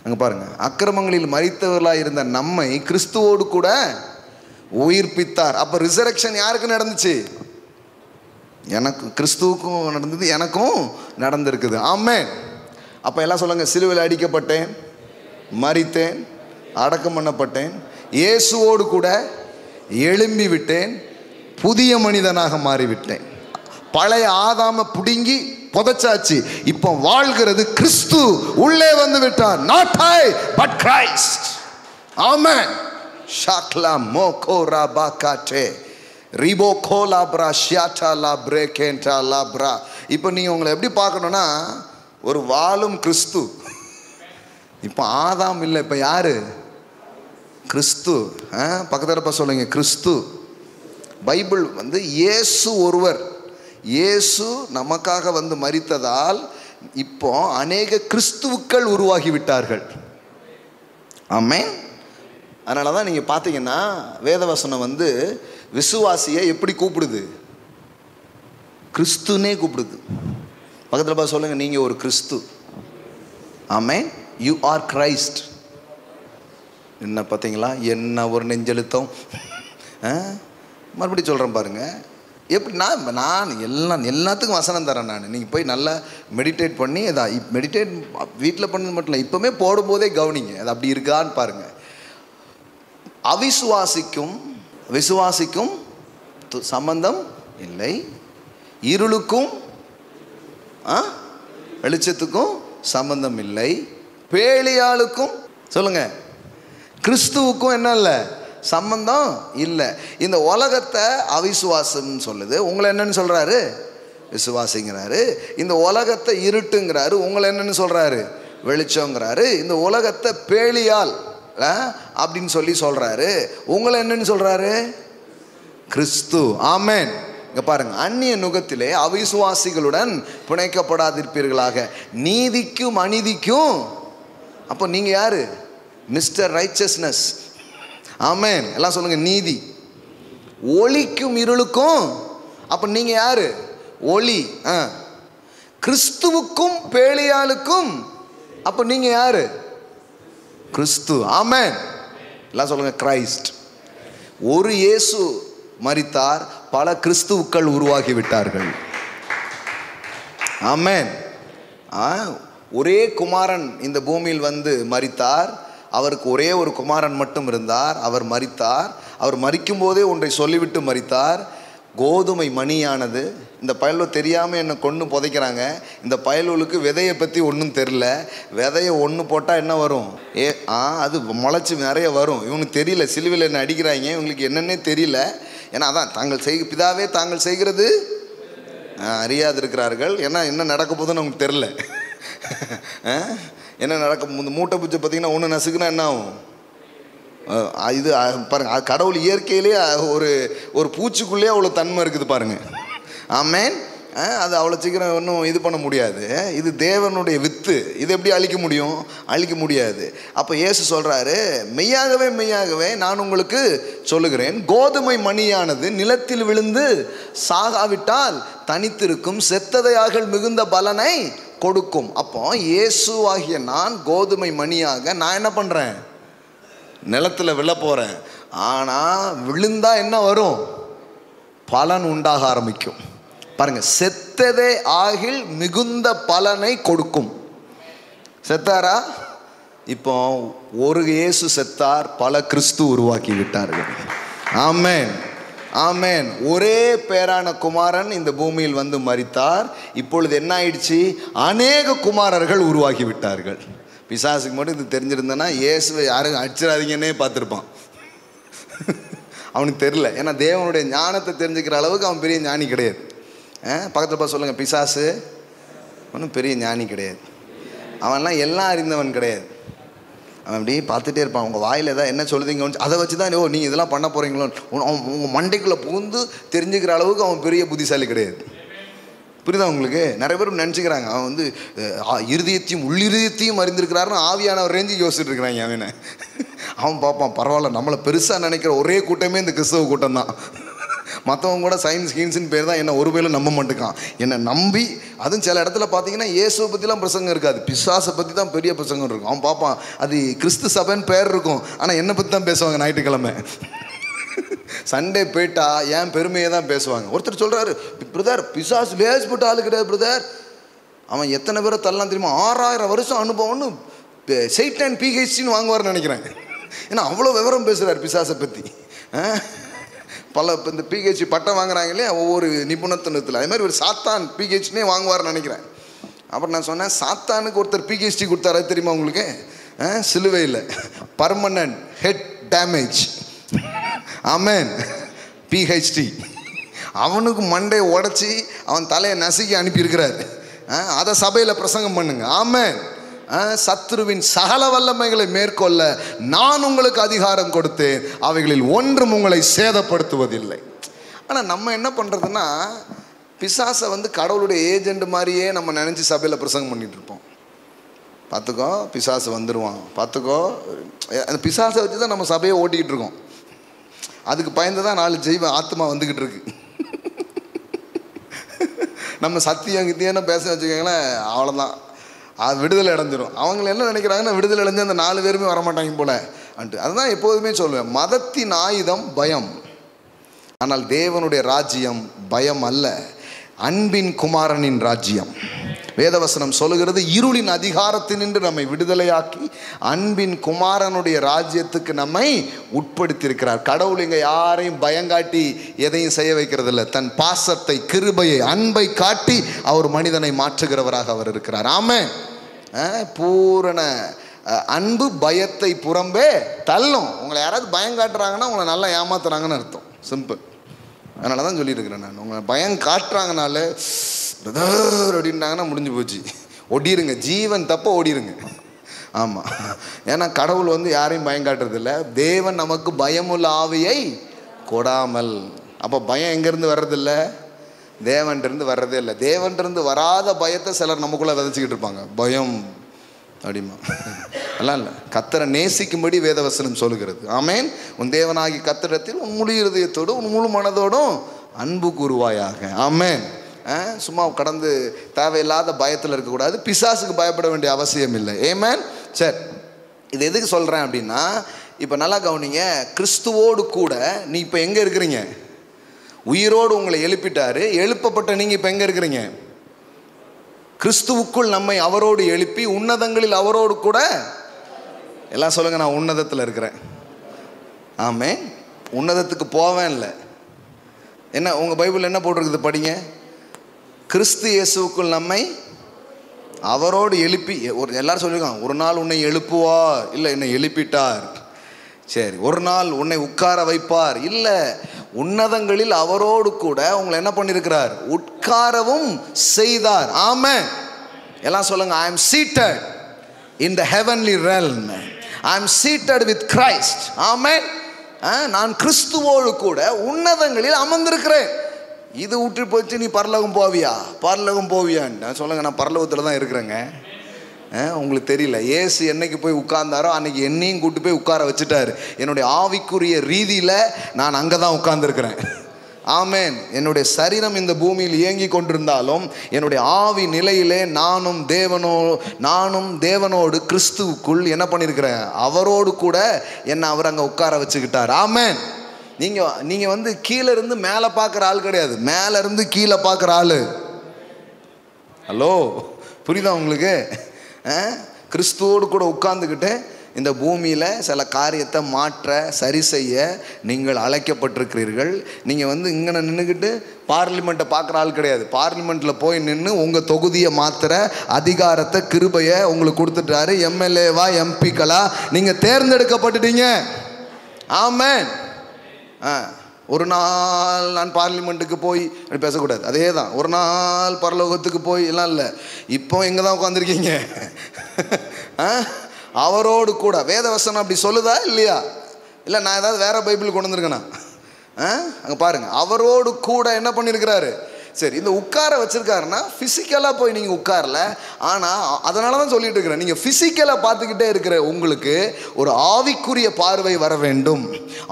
அங்கே பாருங்கள், அக்கிரமங்களில் மரித்தவர்களாக இருந்த நம்மை கிறிஸ்துவோடு கூட உயிர்ப்பித்தார். அப்போ ரிசரக்ஷன் யாருக்கு நடந்துச்சு? எனக்கு, கிறிஸ்துவுக்கும் நடந்தது, எனக்கும் நடந்திருக்குது. ஆமென். அப்போ எல்லாம் சொல்லுங்கள். சிலுவையில் அடிக்கப்பட்டேன், மரித்தேன், அடக்கம் பண்ணப்பட்டேன், இயேசுவோடு கூட எழும்பி விட்டேன், புதிய மனிதனாக மாறிவிட்டேன். பழைய ஆதாம பிடுங்கி புதைச்சாச்சு. இப்போ வாழ்கிறது கிறிஸ்து, உள்ளே வந்து விட்டார். Not I but Christ. ஆமென். ஷாக்லா மோகோ ராபாகாட்டே ரிபோ கோலாப்ரா ஷியாட்டா லாப்ரே கேண்டா லாப்ரா. இப்போ நீங்கள் உங்களை எப்படி பார்க்கணுன்னா, ஒரு வாழும் கிறிஸ்து. இப்போ ஆதாம் இல்லை, இப்போ யாரு? கிறிஸ்து. பக்கத்தில் இருப்ப சொல்லுங்க, கிறிஸ்து. பைபிள் வந்து இயேசு ஒருவர். இயேசு நமக்காக வந்து மரித்ததால் இப்போ அநேக கிறிஸ்துவுக்கள் உருவாகிவிட்டார்கள். ஆமென். அதனால தான் நீங்கள் பார்த்தீங்கன்னா வேதவசனம் வந்து விசுவாசியை எப்படி கூப்பிடுது? கிறிஸ்துனே கூப்பிடுது. பக்கத்தில் பார்த்து சொல்லுங்க, நீங்கள் ஒரு கிறிஸ்து. ஆமென். You are Christ. என்ன பார்த்தீங்களா, என்ன ஒரு நெஞ்செழுத்தம். மறுபடியும் சொல்கிறேன் பாருங்கள். எப்படின்னா, நான் எல்லாத்துக்கும் வசனம் தரேன். நீங்கள் போய் நல்லா மெடிடேட் பண்ணி, அதை மெடிடேட் வீட்டில் பண்ணது மட்டும் இல்லை, இப்போவுமே போடும்போதே கவனிங்க, அது அப்படி இருக்கான்னு பாருங்கள். அவிசுவாசிக்கும் விசுவாசிக்கும் சம்பந்தம் இல்லை, இருளுக்கும் வெளிச்சத்துக்கும் சம்பந்தம் இல்லை, பேலியாளுக்கும் சொல்லுங்க கிறிஸ்துவுக்கும் என்ன இல்லை, சம்பந்தம் இல்லை. இந்த உலகத்தை அவிசுவாசம் சொல்லுது, உங்களை என்னன்னு சொல்றாரு? விசுவாசிங்கிறாரு. இந்த உலகத்தை இருட்டுங்கிறாரு, உங்களை என்னன்னு சொல்றாரு? வெளிச்சங்கிறாரு. இந்த உலகத்தை பேலியால் அப்படின்னு சொல்லி சொல்றாரு, உங்களை என்னன்னு சொல்றாரு? கிறிஸ்து. ஆமென். இங்க பாருங்க, அந்நிய நுகத்திலே அவிசுவாசிகளுடன் பிணைக்கப்படாதிருப்பீர்களாக, நீதிக்கும் அநீதிக்கும். அப்போ நீங்க யாரு? Mister righteousness. ஆமென். எல்லாம் சொல்லுங்க, நீதி. ஒளிக்கும் இருளுக்கும். அப்ப நீங்க யாரு? ஒளி. கிறிஸ்துவுக்கும் பேலியாளுக்கும். அப்ப நீங்க யாரு? கிறிஸ்து. ஆமென். எல்லாம் சொல்லுங்க, கிரைஸ்ட். ஒரு இயேசு மரித்தார், பல கிறிஸ்துவுக்கள் உருவாகி விட்டார்கள். ஆமென். ஒரே குமாரன் இந்த பூமியில் வந்து மரித்தார். அவருக்கு ஒரே ஒரு குமாரன் மட்டும் இருந்தார். அவர் மரித்தார். அவர் மரிக்கும் போதே ஒன்றை சொல்லிவிட்டு மரித்தார். கோதுமை மணியானது, இந்த பயலு தெரியாமல் என்னை கொண்டு புதைக்கிறாங்க. இந்த பயலுக்கு விதையை பற்றி ஒன்றும் தெரில. விதையை ஒன்று போட்டால் என்ன வரும்? அது முளைச்சி நிறைய வரும். இவனுக்கு தெரியல, சிலுவையில் என்ன அடிக்கிறாங்க, இவங்களுக்கு என்னன்னே தெரியல. ஏன்னா அதான் தாங்கள் பிதாவே தாங்கள் செய்கிறது அறியாது இருக்கிறார்கள். ஏன்னா என்ன நடக்க போதுன்னு அவங்களுக்கு தெரில. என்ன நடக்க மூட்டை பூச்சை பார்த்தீங்கன்னா ஒன்று நசுக்குன்னா என்ன ஆகும்? இது பாருங்க, கடவுள் இயற்கையிலே ஒரு பூச்சிக்குள்ளேயே அவ்வளோ தன்மை இருக்குது பாருங்க. ஆமென். அது அவ்வளோ சீக்கிரம் ஒன்றும் இது பண்ண முடியாது. இது தேவனுடைய வித்து. இது எப்படி அழிக்க முடியும்? அழிக்க முடியாது. அப்போ இயேசு சொல்கிறாரு, மெய்யாகவே மெய்யாகவே நான் உங்களுக்கு சொல்லுகிறேன், கோதுமை மணியானது நிலத்தில் விழுந்து சாகாவிட்டால் தனித்திருக்கும், செத்ததையாக மிகுந்த பலனை கொடுக்கும். அப்போ இயேசுவாகிய நான் கோதுமை மணியாக நான் என்ன பண்ணுறேன்? நிலத்தில் விழ போகிறேன். ஆனால் விழுந்தா என்ன வரும்? பலன் உண்டாக ஆரம்பிக்கும். பாருங்க, செத்ததே ஆகில் மிகுந்த பலனை கொடுக்கும். செத்தாரா? இப்போ ஒரு இயேசு செத்தார், பல கிறிஸ்து உருவாக்கி விட்டார்கள். ஆமென், ஆமென். ஒரே பேரான குமாரன் இந்த பூமியில் வந்து மரித்தார். இப்பொழுது என்ன ஆயிடுச்சு? அநேக குமாரர்கள் உருவாக்கி விட்டார்கள். பிசாசுக்கு மட்டும் இது தெரிஞ்சிருந்தேன்னா இயேசுவை யாரும் அடிச்சிடாதீங்கன்னே பார்த்துருப்பான். அவனுக்கு தெரில. ஏன்னா தேவனுடைய ஞானத்தை தெரிஞ்சுக்கிற அளவுக்கு அவன் பெரிய ஞானி கிடையாது. பக்கத்தில் பார்த்து சொல்லுங்கள், பிசாசு ஒன்றும் பெரிய ஞானி கிடையாது. அவன்லாம் எல்லாம் அறிந்தவன் கிடையாது. அவன் அப்படி பார்த்துட்டே இருப்பான். உங்கள் வாயில் ஏதாவது என்ன சொல்லுதீங்க அதை வச்சு தான் நீங்கள் இதெல்லாம் பண்ண போகிறீங்களோ உங்கள் மண்டைக்குள்ளே புகுந்து தெரிஞ்சுக்கிற அளவுக்கு அவன் பெரிய புத்திசாலி கிடையாது. புரியுதா உங்களுக்கு? நிறைய பேர் நினச்சிக்கிறாங்க அவன் வந்து இருதயத்தையும் உள்ளிருதயத்தையும் அறிந்திருக்கிறாருன்னு ஆவியானவர் ரேஞ்சுக்கு யோசிச்சுட்டு இருக்கிறாங்க. அவன் பார்ப்பான், பரவாயில்ல, நம்மளை பெருசாக நினைக்கிற ஒரே கூட்டமே இந்த கிறிஸ்தவ கூட்டம் தான். மற்றவங்க கூட சயின்ஸ் கீன்ஸுன்னு பேர் தான் என்ன ஒரு பேரும் நம்ப மாட்டேக்கான். என்னை நம்பி, அதுவும் சில இடத்துல பார்த்தீங்கன்னா இயேசுவை பற்றிலாம் பிரசங்கம் இருக்காது, பிசாசை பற்றி தான் பெரிய பிரசங்கம் இருக்கும். அவன் பார்ப்பான், அது கிறிஸ்து சபைன்னு பேர் இருக்கும், ஆனால் என்னை பற்றி தான் பேசுவாங்க. ஞாயிற்றுக்கிழமை சண்டே போயிட்டா ஏன் பெருமையை தான் பேசுவாங்க. ஒருத்தர் சொல்கிறாரு, பிரதர் பிசாசு லேஸ்பட்டு ஆளு கிடையாது பிரதர், அவன் எத்தனை பேரை தள்ளலாம் தெரியுமா, 6000 வருஷம் அனுபவம்னு சைட்டன் பிஹெச்டின்னு வாங்குவார்னு நினைக்கிறேன். ஏன்னா அவ்வளோ விவரம் பேசுகிறார் பிசாசை பற்றி. பல இந்த பிஹெச்டி பட்டம் வாங்குறாங்க இல்லையா ஒவ்வொரு நிபுணத்துவத்தில், அது மாதிரி ஒரு சாத்தான் பிஹெச்டினே வாங்குவார்னு நினைக்கிறேன். அப்புறம் நான் சொன்னேன், சாத்தானுக்கு ஒருத்தர் பிஹெச்டி கொடுத்தாரு தெரியுமா உங்களுக்கு? சிலுவையில் பர்மனன்ட் ஹெட் டேமேஜ். ஆமென். பிஹெச்டி அவனுக்கு மண்டையை உடச்சி அவன் தலையை நசுக்கி அனுப்பியிருக்கிறார். அதை சபையில் பிரசங்கம் பண்ணுங்க. ஆமென். சத்துருவின் சகல வல்லமைகளை மேற்கொள்ள நான் உங்களுக்கு அதிகாரம் கொடுத்தேன், அவைகளில் ஒன்றும் உங்களை சேதப்படுத்துவதில்லை. ஆனால் நம்ம என்ன பண்ணுறதுன்னா, பிசாசை வந்து கடவுளுடைய ஏஜெண்ட் மாதிரியே நம்ம நினச்சி சபையில் பிரசங்கம் பண்ணிகிட்டு இருப்போம். பார்த்துக்கோ பிசாசு வந்துடுவான், பார்த்துக்கோ. அந்த பிசாசை வச்சு தான் நம்ம சபையை ஓட்டிக்கிட்டு இருக்கோம். அதுக்கு பயந்து தான் 4 ஜெய்வ ஆத்மா வந்துக்கிட்டு இருக்கு. நம்ம சத்தியம் கித்தியான பேச வச்சுக்கோங்களேன், அவ்வளோதான், அது விடுதலை அடைஞ்சிடும். அவங்க என்ன நினைக்கிறாங்கன்னா, விடுதலை அடைஞ்சு அந்த 4 பேருமே வரமாட்டாங்க போல அன்ட்டு. அதுதான் எப்போதுமே சொல்லுவேன், மதத்தின் ஆயுதம் பயம், ஆனால் தேவனுடைய ராஜ்யம் பயம் அல்ல, அன்பின் குமாரனின் ராஜ்யம். வேதவசனம் சொல்லுகிறது, இருளின் அதிகாரத்தினின்று நம்மை விடுதலையாக்கி அன்பின் குமாரனுடைய ராஜ்யத்துக்கு நம்மை உட்படுத்தியிருக்கிறார். கடவுள் இங்கே யாரையும் பயங்காட்டி எதையும் செய்ய வைக்கிறது இல்லை. தன் பாசத்தை, கிருபையை, அன்பை காட்டி அவர் மனிதனை மாற்றுகிறவராக அவர் இருக்கிறார். ஆமென். பூரண அன்பு பயத்தை புறம்பே தள்ளும். உங்களை யாராவது பயம் காட்டுறாங்கன்னா உங்களை நல்லா ஏமாத்துறாங்கன்னு அர்த்தம். சிம்பிள். அதனால தான் சொல்லியிருக்கிறேன் நான், உங்களை பயம் காட்டுறாங்கனால பிரதர் அப்படின்னாங்கன்னா முடிஞ்சு போச்சு, ஓடிருங்க, ஜீவன் தப்ப ஓடிருங்க. ஆமாம். ஏன்னா கடவுள் வந்து யாரையும் பயம் காட்டுறதில்ல. தேவன் நமக்கு பயமுள்ள ஆவியை கொடாமல். அப்போ பயம் எங்கேருந்து வர்றதில்ல? தேவன்கிட்டருந்து வர்றதே இல்லை. தேவன்கிட்டருந்து வராத பயத்தை சிலர் நமக்குள்ளே விதைச்சிக்கிட்டு இருப்பாங்க. பயம் அப்படிமா எல்லாம் இல்லை. கர்த்தரை நேசிக்கும்படி வேதவசனம் சொல்லுகிறது. ஆமென். உன் தேவனாகி கர்த்தரிடத்தில் உன் முழு இருதயத்தோடு உன் முழு மனதோடும் அன்பு கூறுவாயாக. ஆமென். சும்மா கடந்து தேவையில்லாத பயத்தில் இருக்கக்கூடாது. பிசாசுக்கு பயப்பட வேண்டிய அவசியம் இல்லை. ஆமென். சரி, இது எதுக்கு சொல்கிறேன் அப்படின்னா, இப்போ நல்லா கவனிங்க, கிறிஸ்துவோடு கூட நீ இப்போ எங்கே இருக்கிறீங்க? உயிரோடு உங்களை எழுப்பிட்டாரு. எழுப்பப்பட்ட நீங்கள் இப்போ எங்கே இருக்கிறீங்க? கிறிஸ்துவுக்குள் நம்மை அவரோடு எழுப்பி உன்னதங்களில் அவரோடு கூட, எல்லாம் சொல்லுங்கள், நான் உன்னதத்தில் இருக்கிறேன். ஆமே, உன்னதத்துக்கு போவேன் இல்லை. என்ன உங்கள் பைபிள் என்ன போட்டிருக்குது படிங்க. கிறிஸ்து இயேசுவுக்குள் நம்மை அவரோடு எழுப்பி, எல்லாரும் சொல்லியிருக்காங்க ஒரு நாள் உன்னை எழுப்புவார், இல்லை என்னை எழுப்பிட்டார். சரி, ஒரு நாள் உன்னை உட்கார வைப்பார், இல்லை உன்னதங்களில் அவரோடு கூட உங்களை என்ன பண்ணியிருக்கிறார்? உட்காரவும் செய்தார். ஆமென். எல்லாம் சொல்லுங்க, I am seated in the heavenly realm. I am seated with Christ. ஆமென். நான் கிறிஸ்துவோடு கூட உன்னதங்களில் அமர்ந்திருக்கிறேன். இது விட்டு போச்சு நீ பரலோகம் போவியா, பரலோகம் போவியான்னு சொல்லுங்க. நான் பரலோகத்தில் தான் இருக்கிறேங்க. உங்களுக்கு தெரியல, இயேசு என்னைக்கு போய் உட்கார்ந்தாரோ அன்னைக்கு என்னையும் கூட்டு போய் உட்கார வச்சுட்டாரு. என்னுடைய ஆவிக்குரிய ரீதியில் நான் அங்கே தான் உட்கார்ந்துருக்கிறேன். ஆமென். என்னுடைய சரீரம் இந்த பூமியில் இயங்கி கொண்டிருந்தாலும் என்னுடைய ஆவி நிலையிலே நானும் தேவனோடு கிறிஸ்துவுக்குள் என்ன பண்ணியிருக்கிறேன்? அவரோடு கூட என்னை அவர் அங்கே உட்கார வச்சுக்கிட்டார். ஆமென். நீங்கள் வந்து கீழே இருந்து மேலே பார்க்குற ஆள் கிடையாது, மேலே இருந்து கீழே பார்க்குற ஆள். ஹலோ, புரியுதா உங்களுக்கு? கிறிஸ்துவோடு கூட உட்கார்ந்துக்கிட்டு இந்த பூமியில் சில காரியத்தை மாற்ற சரி செய்ய நீங்கள் அழைக்கப்பட்டிருக்கிறீர்கள். நீங்கள் வந்து இங்கே நின்றுக்கிட்டு பார்லிமெண்ட்டை பார்க்குற ஆள் கிடையாது. பார்லிமெண்ட்டில் போய் நின்று உங்கள் தொகுதியை மாற்றுற அதிகாரத்தை கிருபையை உங்களுக்கு கொடுத்துட்டாரு. எம்எல்ஏவா எம்பிக்களா நீங்கள் தேர்ந்தெடுக்கப்பட்டுட்டீங்க. ஆமென். ஒரு நாள் நான் பார்லிமெண்ட்டுக்கு போய் அப்படி பேசக்கூடாது, அதே தான். ஒரு நாள் பரலோகத்துக்கு போய் எல்லாம் இல்லை. இப்போ எங்கே தான் உட்காந்துருக்கீங்க? அவரோடு கூட. வேதவசனம் அப்படி சொல்லுதா இல்லையா? இல்லை நான் ஏதாவது வேற பைபிள் கொண்டு வந்திருக்கேனா? அங்கே பாருங்கள், அவரோடு கூட என்ன பண்ணியிருக்கிறாரு? சரி, இந்த உட்கார வச்சிருக்காருன்னா ஃபிசிக்கலாக போய் நீங்கள் உட்காரல. ஆனால் அதனால தான் சொல்லிட்டு இருக்கிறேன், நீங்கள் ஃபிசிக்கலாக பார்த்துக்கிட்டே இருக்கிற உங்களுக்கு ஒரு ஆவிக்குரிய பார்வை வர வேண்டும்.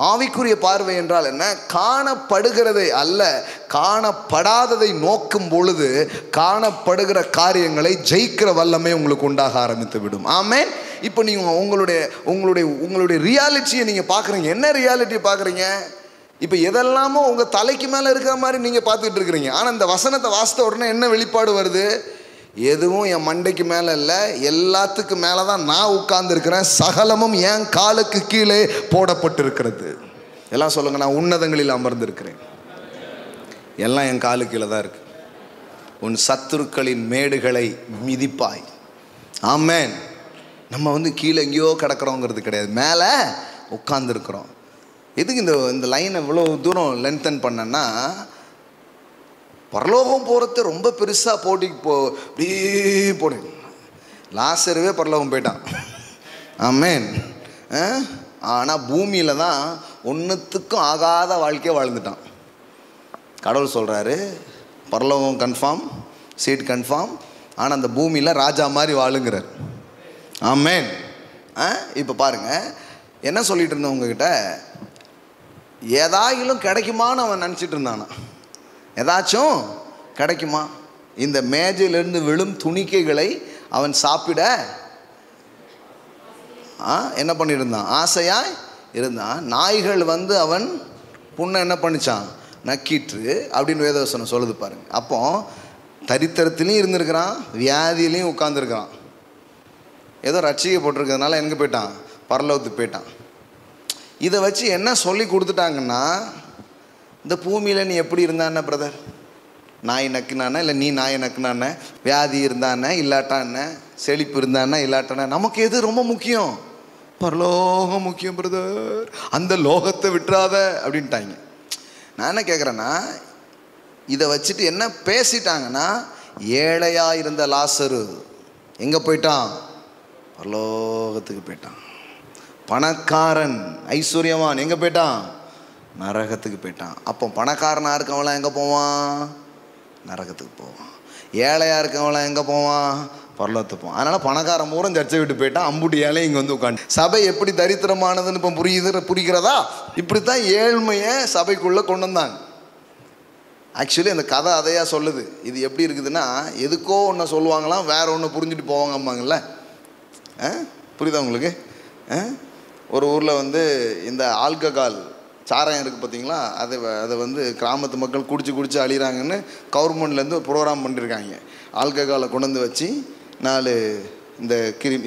ஆவிக்குரிய பார்வை என்றால் என்ன? காணப்படுகிறதை அல்ல, காணப்படாததை நோக்கும் பொழுது காணப்படுகிற காரியங்களை ஜெயிக்கிற வல்லமை உங்களுக்கு உண்டாக ஆரம்பித்து விடும். ஆமென். இப்போ நீங்கள் உங்களுடைய ரியாலிட்டியை நீங்கள் பார்க்குறீங்க. என்ன ரியாலிட்டியை பார்க்குறீங்க? இப்போ எதெல்லாமோ உங்கள் தலைக்கு மேலே இருக்கிற மாதிரி நீங்கள் பார்த்துக்கிட்டு இருக்கிறீங்க. ஆனால் இந்த வசனத்தை வாசித்த உடனே என்ன வெளிப்பாடு வருது? எதுவும் என் மண்டைக்கு மேலே இல்லை, எல்லாத்துக்கு மேலே தான் நான் உட்கார்ந்துருக்கிறேன். சகலமும் என் காலுக்கு கீழே போடப்பட்டிருக்கிறது. எல்லாம் சொல்லுங்கள், நான் உன்னதங்களில் அமர்ந்திருக்கிறேன். எல்லாம் என் காலுக்கு கீழே தான் இருக்கு. உன் சத்துருக்களின் மேடுகளை மிதிப்பாய். ஆமென். நம்ம வந்து கீழே எங்கேயோ கிடக்கிறோங்கிறது கிடையாது, மேலே உட்கார்ந்துருக்கிறோம். எதுக்கு இந்த லைனை இவ்வளோ தூரம் லென்த்தன் பண்ணேன்னா, பரலோகம் போகிறத ரொம்ப பெருசாக அப்படியே போடு. லாசருவே பரலோகம் போயிட்டான். ஆமென். ஆனால் பூமியில் தான் ஒன்றுத்துக்கும் ஆகாத வாழ்க்கையை வாழ்ந்துட்டான். கடவுள் சொல்கிறாரு, பரலோகம் கன்ஃபார்ம், சீட் கன்ஃபார்ம், ஆனால் அந்த பூமியில் ராஜா மாதிரி வாழுங்கிறார். ஆமென். இப்போ பாருங்கள், என்ன சொல்லிட்டு இருந்தேன் உங்ககிட்ட, ஏதாயிலும் கிடைக்குமான்னு அவன் நினச்சிட்டு இருந்தானா? ஏதாச்சும் கிடைக்குமா? இந்த மேஜையிலிருந்து விழும் துணிக்கைகளை அவன் சாப்பிட என்ன பண்ணியிருந்தான்? ஆசையாய் இருந்தான். நாய்கள் வந்து அவன் புண்ணை என்ன பண்ணிச்சான்? நக்கிட்டு அப்படின்னு வேதவசனம் சொல்லுது பாருங்க. அப்போ தரித்திரத்திலையும் இருந்திருக்கிறான், வியாதியிலையும் உட்கார்ந்துருக்கிறான். ஏதோ ரட்சிக்கப்பட்டிருக்கிறதுனால எங்கே போயிட்டான்? பரலோகத்துக்கு போயிட்டான். இதை வச்சு என்ன சொல்லி கொடுத்துட்டாங்கன்னா, இந்த பூமியில் நீ எப்படி இருந்தானே பிரதர்? நாய் நக்குனானே, இல்லை நீ நாயை நக்குனானே? வியாதி இருந்தானே இல்லாட்டானே? செழிப்பு இருந்தானே இல்லாட்டானே? நமக்கு எது ரொம்ப முக்கியம்? பரலோகம் முக்கியம் பிரதர், அந்த லோகத்தை விட்டுறாத அப்படின்ட்டாங்க. நான் என்ன கேட்குறேன்னா, இதை வச்சுட்டு என்ன பேசிட்டாங்கன்னா, ஏழையாக இருந்த லாசரு எங்கே போயிட்டான்? பரலோகத்துக்கு போயிட்டான். பணக்காரன் ஐஸ்வர்யவான் எங்கே போயிட்டான்? நரகத்துக்கு போயிட்டான். அப்போ பணக்காரனாக இருக்கவங்களாம் எங்கே போவான்? நரகத்துக்கு போவான். ஏழையாக இருக்கவங்களாம் எங்கே போவான்? பரலோகத்துக்கு போவான். அதனால் பணக்காரன் பூரா சர்ச்சை விட்டு போயிட்டான். அம்புட்டி ஏழை இங்கே வந்து உட்காந்து. சபை எப்படி தரித்திரமானதுன்னு இப்போ புரிகிறதா? இப்படி தான் ஏழ்மையை சபைக்குள்ளே கொண்டு வந்தாங்க. ஆக்சுவலி அந்த கதை அதையா சொல்லுது. இது எப்படி இருக்குதுன்னா, எதுக்கோ ஒன்று சொல்லுவாங்களாம், வேற ஒன்று புரிஞ்சுட்டு போவாங்க அம்மாங்கள்ல. புரியுதா உங்களுக்கு? ஒரு ஊரில் வந்து இந்த ஆல்கஹால் சாராயம் இருக்குது பார்த்தீங்களா, அதை வந்து கிராமத்து மக்கள் குடிச்சு அழிகிறாங்கன்னு கவர்மெண்ட்லேருந்து ஒரு ப்ரோக்ராம் பண்ணியிருக்காங்க. ஆல்கஹாலை கொண்டு வந்து வச்சு 4 இந்த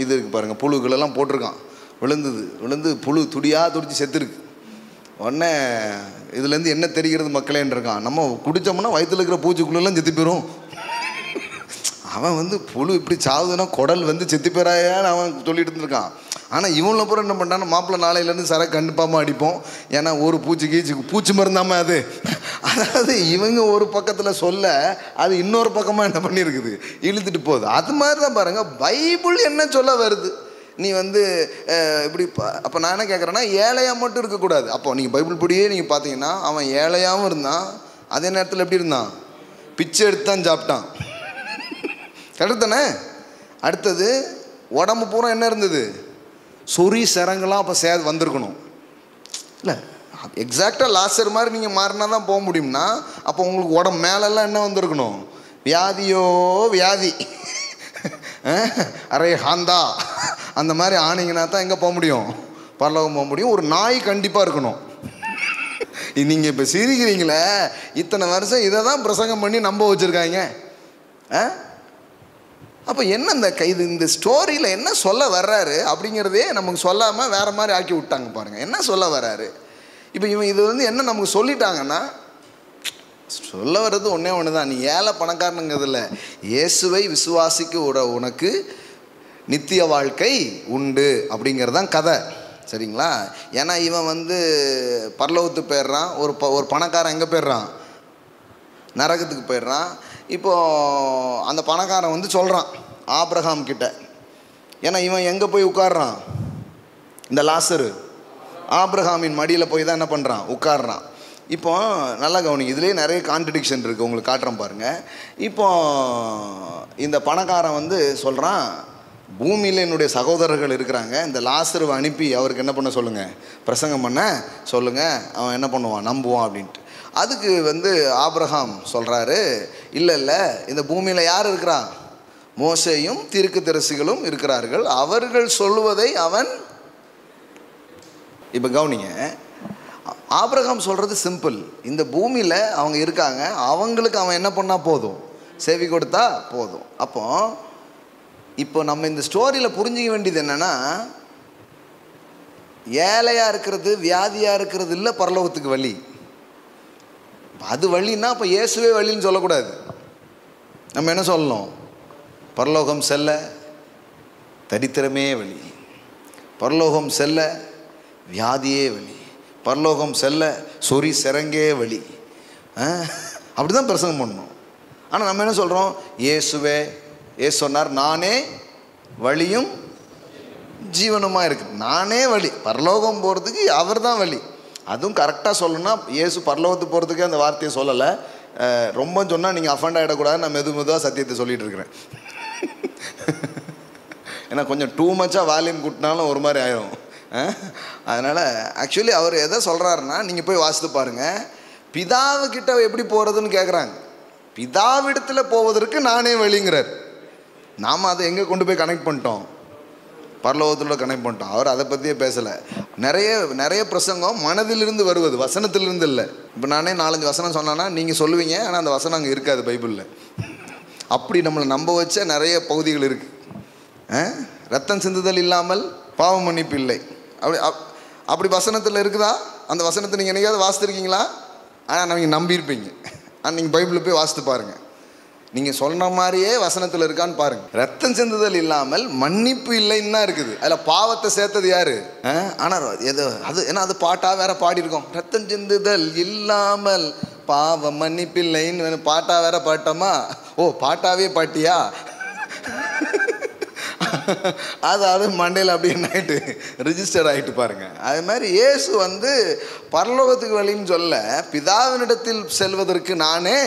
இது இருக்குது பாருங்கள், புழுக்களெல்லாம் போட்டிருக்கான். விழுந்து புழு துடிச்சு செத்துருக்கு. உடனே இதுலேருந்து என்ன தெரிகிறது மக்களேன்னு இருக்கான், நம்ம குடித்தோம்னா வயிற்றில் இருக்கிற பூச்சிக்குள்ளெல்லாம் செத்து போயிடும். அவன் வந்து புழு இப்படி சாவுதுன்னா குடல் வந்து செத்து போயிறாயான்னு அவன் சொல்லிட்டு இருந்திருக்கான். ஆனால் இவங்கள பூரா என்ன பண்ணான்னா, மாப்பிள்ளை நாளையிலேருந்து சரக்கு கண்டிப்பாமல் அடிப்போம், ஏன்னா ஒரு பூச்சி மருந்தாம அது. அதாவது இவங்க ஒரு பக்கத்தில் சொல்ல அது இன்னொரு பக்கமாக என்ன பண்ணியிருக்குது, இழுத்துட்டு போகுது. அது மாதிரி தான் பாருங்கள், பைபிள் என்ன சொல்ல வருது. நீ வந்து இப்படி அப்போ நான் என்ன கேட்குறேன்னா, ஏழையாக மட்டும் இருக்கக்கூடாது. அப்போ நீங்கள் பைபிள் படியே நீங்கள் பார்த்தீங்கன்னா அவன் ஏழையாகவும் இருந்தான், அதே நேரத்தில் எப்படி இருந்தான், பிச்சை எடுத்து தான் சாப்பிட்டான். கரெக்டு தானே? அடுத்தது உடம்பு பூரா என்ன இருந்தது, சொறி சிரங்கெல்லாம் அப்போ வந்திருக்கணும் இல்லை? எக்ஸாக்டாக லாசர் மாதிரி நீங்கள் மாறினா தான் போக முடியும்னா, அப்போ உங்களுக்கு உடம்பு மேலெல்லாம் என்ன வந்திருக்கணும், வியாதி அரே ஹாந்தா அந்த மாதிரி ஆனீங்கன்னா தான் எங்கே போக முடியும், பரலோகம் போக முடியும். ஒரு நாய் கண்டிப்பாக இருக்கணும். நீங்கள் இப்போ சிரிக்கிறீங்களே, இத்தனை வருஷம் இதை தான் பிரசங்கம் பண்ணி நம்ப வச்சுருக்காங்க. அப்போ என்ன இந்த ஸ்டோரியில் என்ன சொல்ல வர்றாரு அப்படிங்கிறதே நமக்கு சொல்லாமல் வேறு மாதிரி ஆக்கி விட்டாங்க பாருங்கள். என்ன சொல்ல வர்றாரு இப்போ இவன், இது வந்து என்ன நமக்கு சொல்லிட்டாங்கன்னா, சொல்ல வர்றது ஒன்று தான், நீ ஏழை பணக்காரனுங்கிறதுல இயேசுவை விசுவாசிக்க உனக்கு நித்திய வாழ்க்கை உண்டு அப்படிங்கிறது தான் கதை. சரிங்களா? ஏன்னா இவன் வந்து பரலோகத்துக்கு போயிடுறான், ஒரு பணக்காரன் எங்கே போயிடுறான், நரகத்துக்கு போயிடுறான். இப்போது அந்த பணக்காரன் வந்து சொல்கிறான் ஆபிரகாம் கிட்ட, ஏன்னா இவன் எங்கே போய் உட்கார்றான், இந்த லாசரு ஆபிரகாமின் மடியில் போய் தான் என்ன பண்ணுறான், உட்கார்றான். இப்போ நல்லா கவனிங்க, இதுலேயே நிறைய கான்ட்ரடிக்ஷன் இருக்குது, உங்களுக்கு காட்டுறேன் பாருங்கள். இப்போ இந்த பணக்காரன் வந்து சொல்கிறான், பூமியில் என்னுடைய சகோதரர்கள் இருக்கிறாங்க, இந்த லாசருவை அனுப்பி அவருக்கு என்ன பண்ண சொல்லுங்கள், பிரசங்கம் பண்ண சொல்லுங்கள், அவன் என்ன பண்ணுவான், நம்புவான் அப்படின்ட்டு. அதுக்கு வந்து ஆபிரகாம் சொல்கிறாரு, இல்லை இந்த பூமியில் யார் இருக்கிறா, மோசேயும் தீர்க்கதரிசிகளும் இருக்கிறார்கள், அவர்கள் சொல்லுவதை அவன். இப்போ கவனிங்க, ஆபிரகாம் சொல்கிறது சிம்பிள், இந்த பூமியில் அவங்க இருக்காங்க, அவங்களுக்கு அவன் என்ன பண்ணால் போதும், செவி கொடுத்தா போதும். இப்போ நம்ம இந்த ஸ்டோரியில் புரிஞ்சிக்க வேண்டியது என்னென்னா, ஏழையாக இருக்கிறது வியாதியாக இருக்கிறது இல்லை பரலோகத்துக்கு வழி. அது வழின்னா இப்போ இயேசுவே வழின்னு சொல்லக்கூடாது. நம்ம என்ன சொல்லணும், பரலோகம் செல்ல தரித்திரமே வழி, பரலோகம் செல்ல வியாதியே வழி, பரலோகம் செல்ல சொறி சிரங்கே வழி, அப்படி தான் பிரசங்கம் பண்ணணும். ஆனால் நம்ம என்ன சொல்கிறோம், ஏசு சொன்னார், நானே வழியும் ஜீவனுமாக இருக்கு, நானே வழி, பரலோகம் போகிறதுக்கு அவர் தான் வழி. அதுவும் கரெக்டாக சொல்லணும்னா, இயேசு பரலோகத்துக்கு போகிறதுக்கே அந்த வார்த்தையை சொல்லலை. ரொம்ப சொன்னால் நீங்கள் அஃபண்ட் ஆகிடக்கூடாது, நான் மெதுவாக சத்தியத்தை சொல்லிகிட்டு இருக்கிறேன். ஏன்னா கொஞ்சம் டூ மச்சாக வால்யூம் கூட்டினாலும் ஒரு மாதிரி ஆயிரும். அதனால் ஆக்சுவலி அவர் எதை சொல்கிறாருன்னா, நீங்கள் போய் வாசித்து பாருங்கள், பிதாவுக்கிட்ட எப்படி போகிறதுன்னு கேட்குறாங்க. பிதாவிடத்தில் போவதற்கு நானே வழிங்கிறார். நாம் அதை எங்கே கொண்டு போய் கனெக்ட் பண்ணிட்டோம், பரலோகத்தோட கனெக்ட் பண்ணிட்டோம். அவர் அதை பற்றியே பேசலை. நிறைய பிரசங்கம் மனதிலிருந்து வருவது, வசனத்திலிருந்து இல்லை. இப்போ நானே 4-5 வசனம் சொன்னேன்னா நீங்கள் சொல்லுவீங்க, ஆனால் அந்த வசனம் அங்கே இருக்காது பைபிளில். அப்படி நம்மளை நம்ப வச்ச நிறைய பகுதிகள் இருக்குது. ரத்தம் சிந்துதல் இல்லாமல் பாவ மன்னிப்பு இல்லை, அப்படி வசனத்தில் இருக்குதா? அந்த வசனத்தை நீங்கள் என்னைக்காவது வாசித்துருக்கீங்களா? ஆனால் நீங்கள் நம்பியிருப்பீங்க. ஆனால் நீங்கள் பைபிளில் போய் வாசித்து பாருங்கள், நீங்கள் சொல்கிற மாதிரியே வசனத்தில் இருக்கான்னு பாருங்கள். ரத்தம் சிந்துதல் இல்லாமல் மன்னிப்பு இல்லைன்னு தான் இருக்குது. அதில் பாவத்தை சேர்த்தது யார்? ஆனால் அது ஏன்னா அது பாட்டாக வேற பாடியிருக்கோம், ரத்தம் சிந்துதல் இல்லாமல் பாவ மன்னிப்பு இல்லைன்னு பாட்டாக வேற பாட்டோமா? ஓ, பாட்டாவே பாட்டியா? அது மண்டையில் அப்படி என்ன ஆகிட்டு ரிஜிஸ்டர் ஆகிட்டு பாருங்கள். அது மாதிரி இயேசு வந்து பரலோகத்துக்கு வழின்னு சொல்ல, பிதாவினிடத்தில் செல்வதற்கு நானே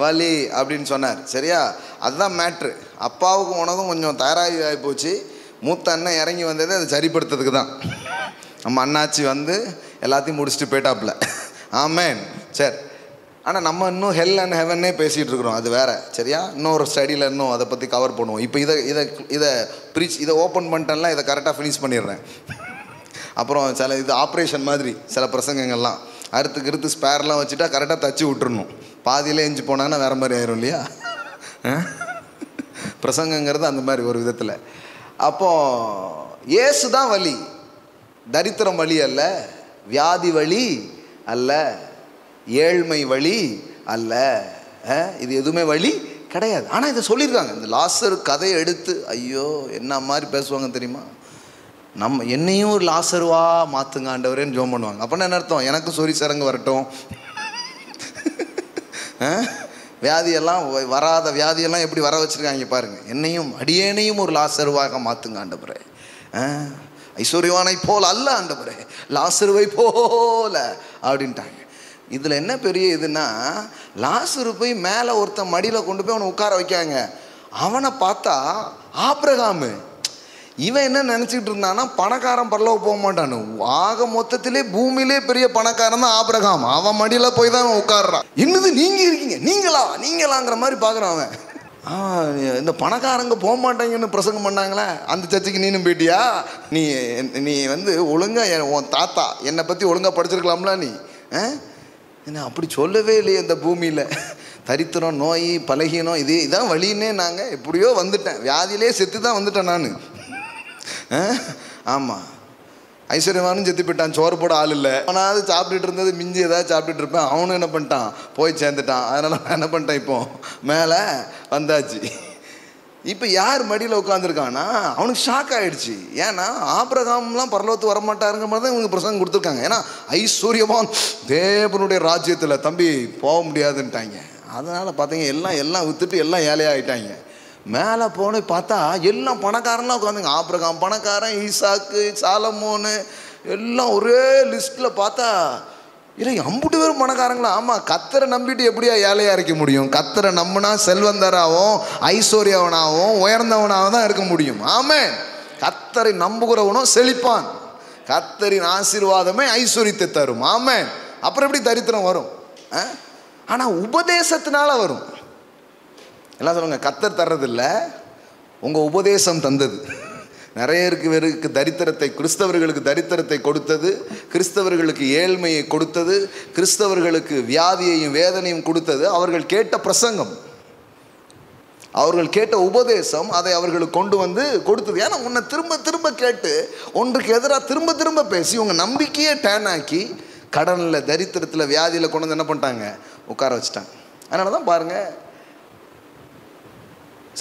வலி அப்படின்னு சொன்னார். சரியா? அதுதான் மேட்ரு. அப்பாவுக்கும் உனக்கும் கொஞ்சம் தயாராகி ஆகி போச்சு. மூத்த அண்ணன் இறங்கி வந்ததே அதை சரிப்படுத்துறதுக்கு தான். நம்ம அண்ணாச்சி வந்து எல்லாத்தையும் முடிச்சுட்டு போயிட்டாப்புல. ஆமேன். சரி, ஆனால் நம்ம இன்னும் ஹெல் அண்ட் ஹெவன்னே பேசிகிட்டு இருக்கிறோம், அது வேறு. சரியா? இன்னொரு ஸ்டடியில் இன்னும் அதை பற்றி கவர் பண்ணுவோம். இப்போ இதை ஓப்பன் பண்ணிட்டேன்லாம், இதை கரெக்டாக ஃபினிஷ் பண்ணிடுறேன். அப்புறம் இது ஆப்ரேஷன் மாதிரி சில பிரசங்கங்கள்லாம் அறுத்து ஸ்பேர்லாம் வச்சுட்டா கரெக்டாக தச்சு விட்டுறணும். பாதியிலே எஞ்சி போனாங்கன்னா வேறு மாதிரி ஆயிரும் இல்லையா? பிரசங்கங்கிறது அந்த மாதிரி ஒரு விதத்தில். அப்போது இயேசு தான் வழி. தரித்திரம் வழி அல்ல, வியாதி வழி அல்ல, ஏழ்மை வழி அல்ல, இது எதுவுமே வழி கிடையாது. ஆனால் இதை சொல்லியிருக்காங்க. இந்த லாசர் கதையை எடுத்து ஐயோ என்ன மாதிரி பேசுவாங்க தெரியுமா? என்னையும் ஒரு லாசருவா மாற்றுங்க ஆண்டவரேன்னு ஜோம் பண்ணுவாங்க. அப்படின்னா என்ன அர்த்தம்? எனக்கும் சொறி சரங்கு வரட்டும், வியாதியெல்லாம் வராத வியாதியெல்லாம் எப்படி வர வச்சுருக்காங்க பாருங்கள். என்னையும் அடியேனையும் ஒரு லாசருவாக மாற்றுங்க ஆண்டவரே. ஐஸ்வர்யவானை போல் அல்ல ஆண்டவரே, லாசருவை போல அப்படின்ட்டாங்க. இதில் என்ன பெரிய இதுன்னா, லாசரு போய் மேலே ஒருத்தன் மடியில் கொண்டு போய் அவனை உட்கார வைக்காங்க. அவனை பார்த்தா ஆபிரகாமு. இவன் என்ன நினச்சிக்கிட்டு இருந்தான்னா, பணக்காரன் பரலோகம் போக மாட்டான்னு. ஆக மொத்தத்திலே பூமியிலே பெரிய பணக்காரன் தான் ஆபிரகாம். அவன் மடியில் போய் தான் அவன் உட்காடுறான். என்னது நீங்கள் இருக்கீங்க, நீங்களாங்கிற மாதிரி பார்க்குறான் அவன். இந்த பணக்காரங்க போக மாட்டாங்கன்னு பிரசங்கம் பண்ணாங்களே, அந்த சர்ச்சுக்கு நீனும் போயிட்டியா? நீ ஒழுங்காக உன் தாத்தா என்னை பற்றி ஒழுங்காக படிச்சிருக்கலாம்ல நீ. என்ன அப்படி சொல்லவே இல்லையே இந்த பூமியில். தரித்திரம், நோய், பலகீனம், இதான் வழின்னே நாங்கள் எப்படியோ வந்துட்டேன். வியாதியிலே செத்து தான் வந்துட்டேன் நான். ஆமாம், ஐஸ்வர்யமானும் செத்து போயிட்டான், சோறு போட ஆள் இல்லை. அவனாவது சாப்பிட்டுட்டு இருந்தது மிஞ்சி ஏதாவது சாப்பிட்டுட்டு இருப்பேன். அவனும் என்ன பண்ணிட்டான், போய் சேர்ந்துட்டான். அதனால் நான் என்ன பண்ணிட்டேன், இப்போ மேலே வந்தாச்சு. இப்போ யார் மடியில் உட்காந்துருக்கான்னா அவனுக்கு ஷாக் ஆகிடுச்சு. ஏன்னா ஆபிரகாம்லாம் பரலோகத்து வரமாட்டாருங்கிற மாதிரி தான் இவங்க பிரசங்கம் கொடுத்துருக்காங்க. ஏன்னா ஐஸ்வர்யவான் தேவனுடைய ராஜ்யத்தில் தம்பி போக முடியாதுன்ட்டாங்க. அதனால் பார்த்தீங்க எல்லாம் விற்றுட்டு எல்லாம் ஏழையாகிட்டாங்க. மேலே போன பார்த்தா எல்லாம் பணக்காரன்லாம் உட்காந்துங்க. ஆபிரகாம் பணக்காரன், ஈசாக்கு, சாலமோனு எல்லாம் ஒரே லிஸ்ட்டில் பார்த்தா இல்லை அம்புட்டு பேரும் பணக்காரங்களா? ஆமாம், கத்தரை நம்பிட்டு எப்படியா ஏழையாக இருக்க முடியும்? கத்தரை நம்பினா செல்வந்தராகவும் ஐஸ்வர்யவனாகவும் உயர்ந்தவனாகவும் தான் இருக்க முடியும். ஆமென். கத்தரை நம்புகிறவனும் செழிப்பான். கத்தரின் ஆசீர்வாதமே ஐஸ்வர்யத்தை தரும். ஆமென். அப்புறம் எப்படி தரித்திரம் வரும்? ஆனால் உபதேசத்தினால வரும். எல்லாம் சொல்லுங்க, கத்தர் தர்றதில்லை, உங்கள் உபதேசம் தந்தது. நிறைய பேருக்கு தரித்திரத்தை, கிறிஸ்தவர்களுக்கு தரித்திரத்தை கொடுத்தது, கிறிஸ்தவர்களுக்கு ஏழ்மையை கொடுத்தது, கிறிஸ்தவர்களுக்கு வியாதியையும் வேதனையும் கொடுத்தது அவர்கள் கேட்ட பிரசங்கம், அவர்கள் கேட்ட உபதேசம். அதை அவர்களுக்கு கொண்டு வந்து கொடுத்தது. ஏன்னா உன்னை திரும்ப திரும்ப கேட்டு ஒன்றுக்கு எதிராக திரும்ப திரும்ப பேசி உங்கள் நம்பிக்கையே டேன் ஆக்கி கடனில், தரித்திரத்தில், வியாதியில் கொண்டு வந்து என்ன பண்ணிட்டாங்க, உட்கார வச்சுட்டாங்க. அதனால தான் பாருங்கள்,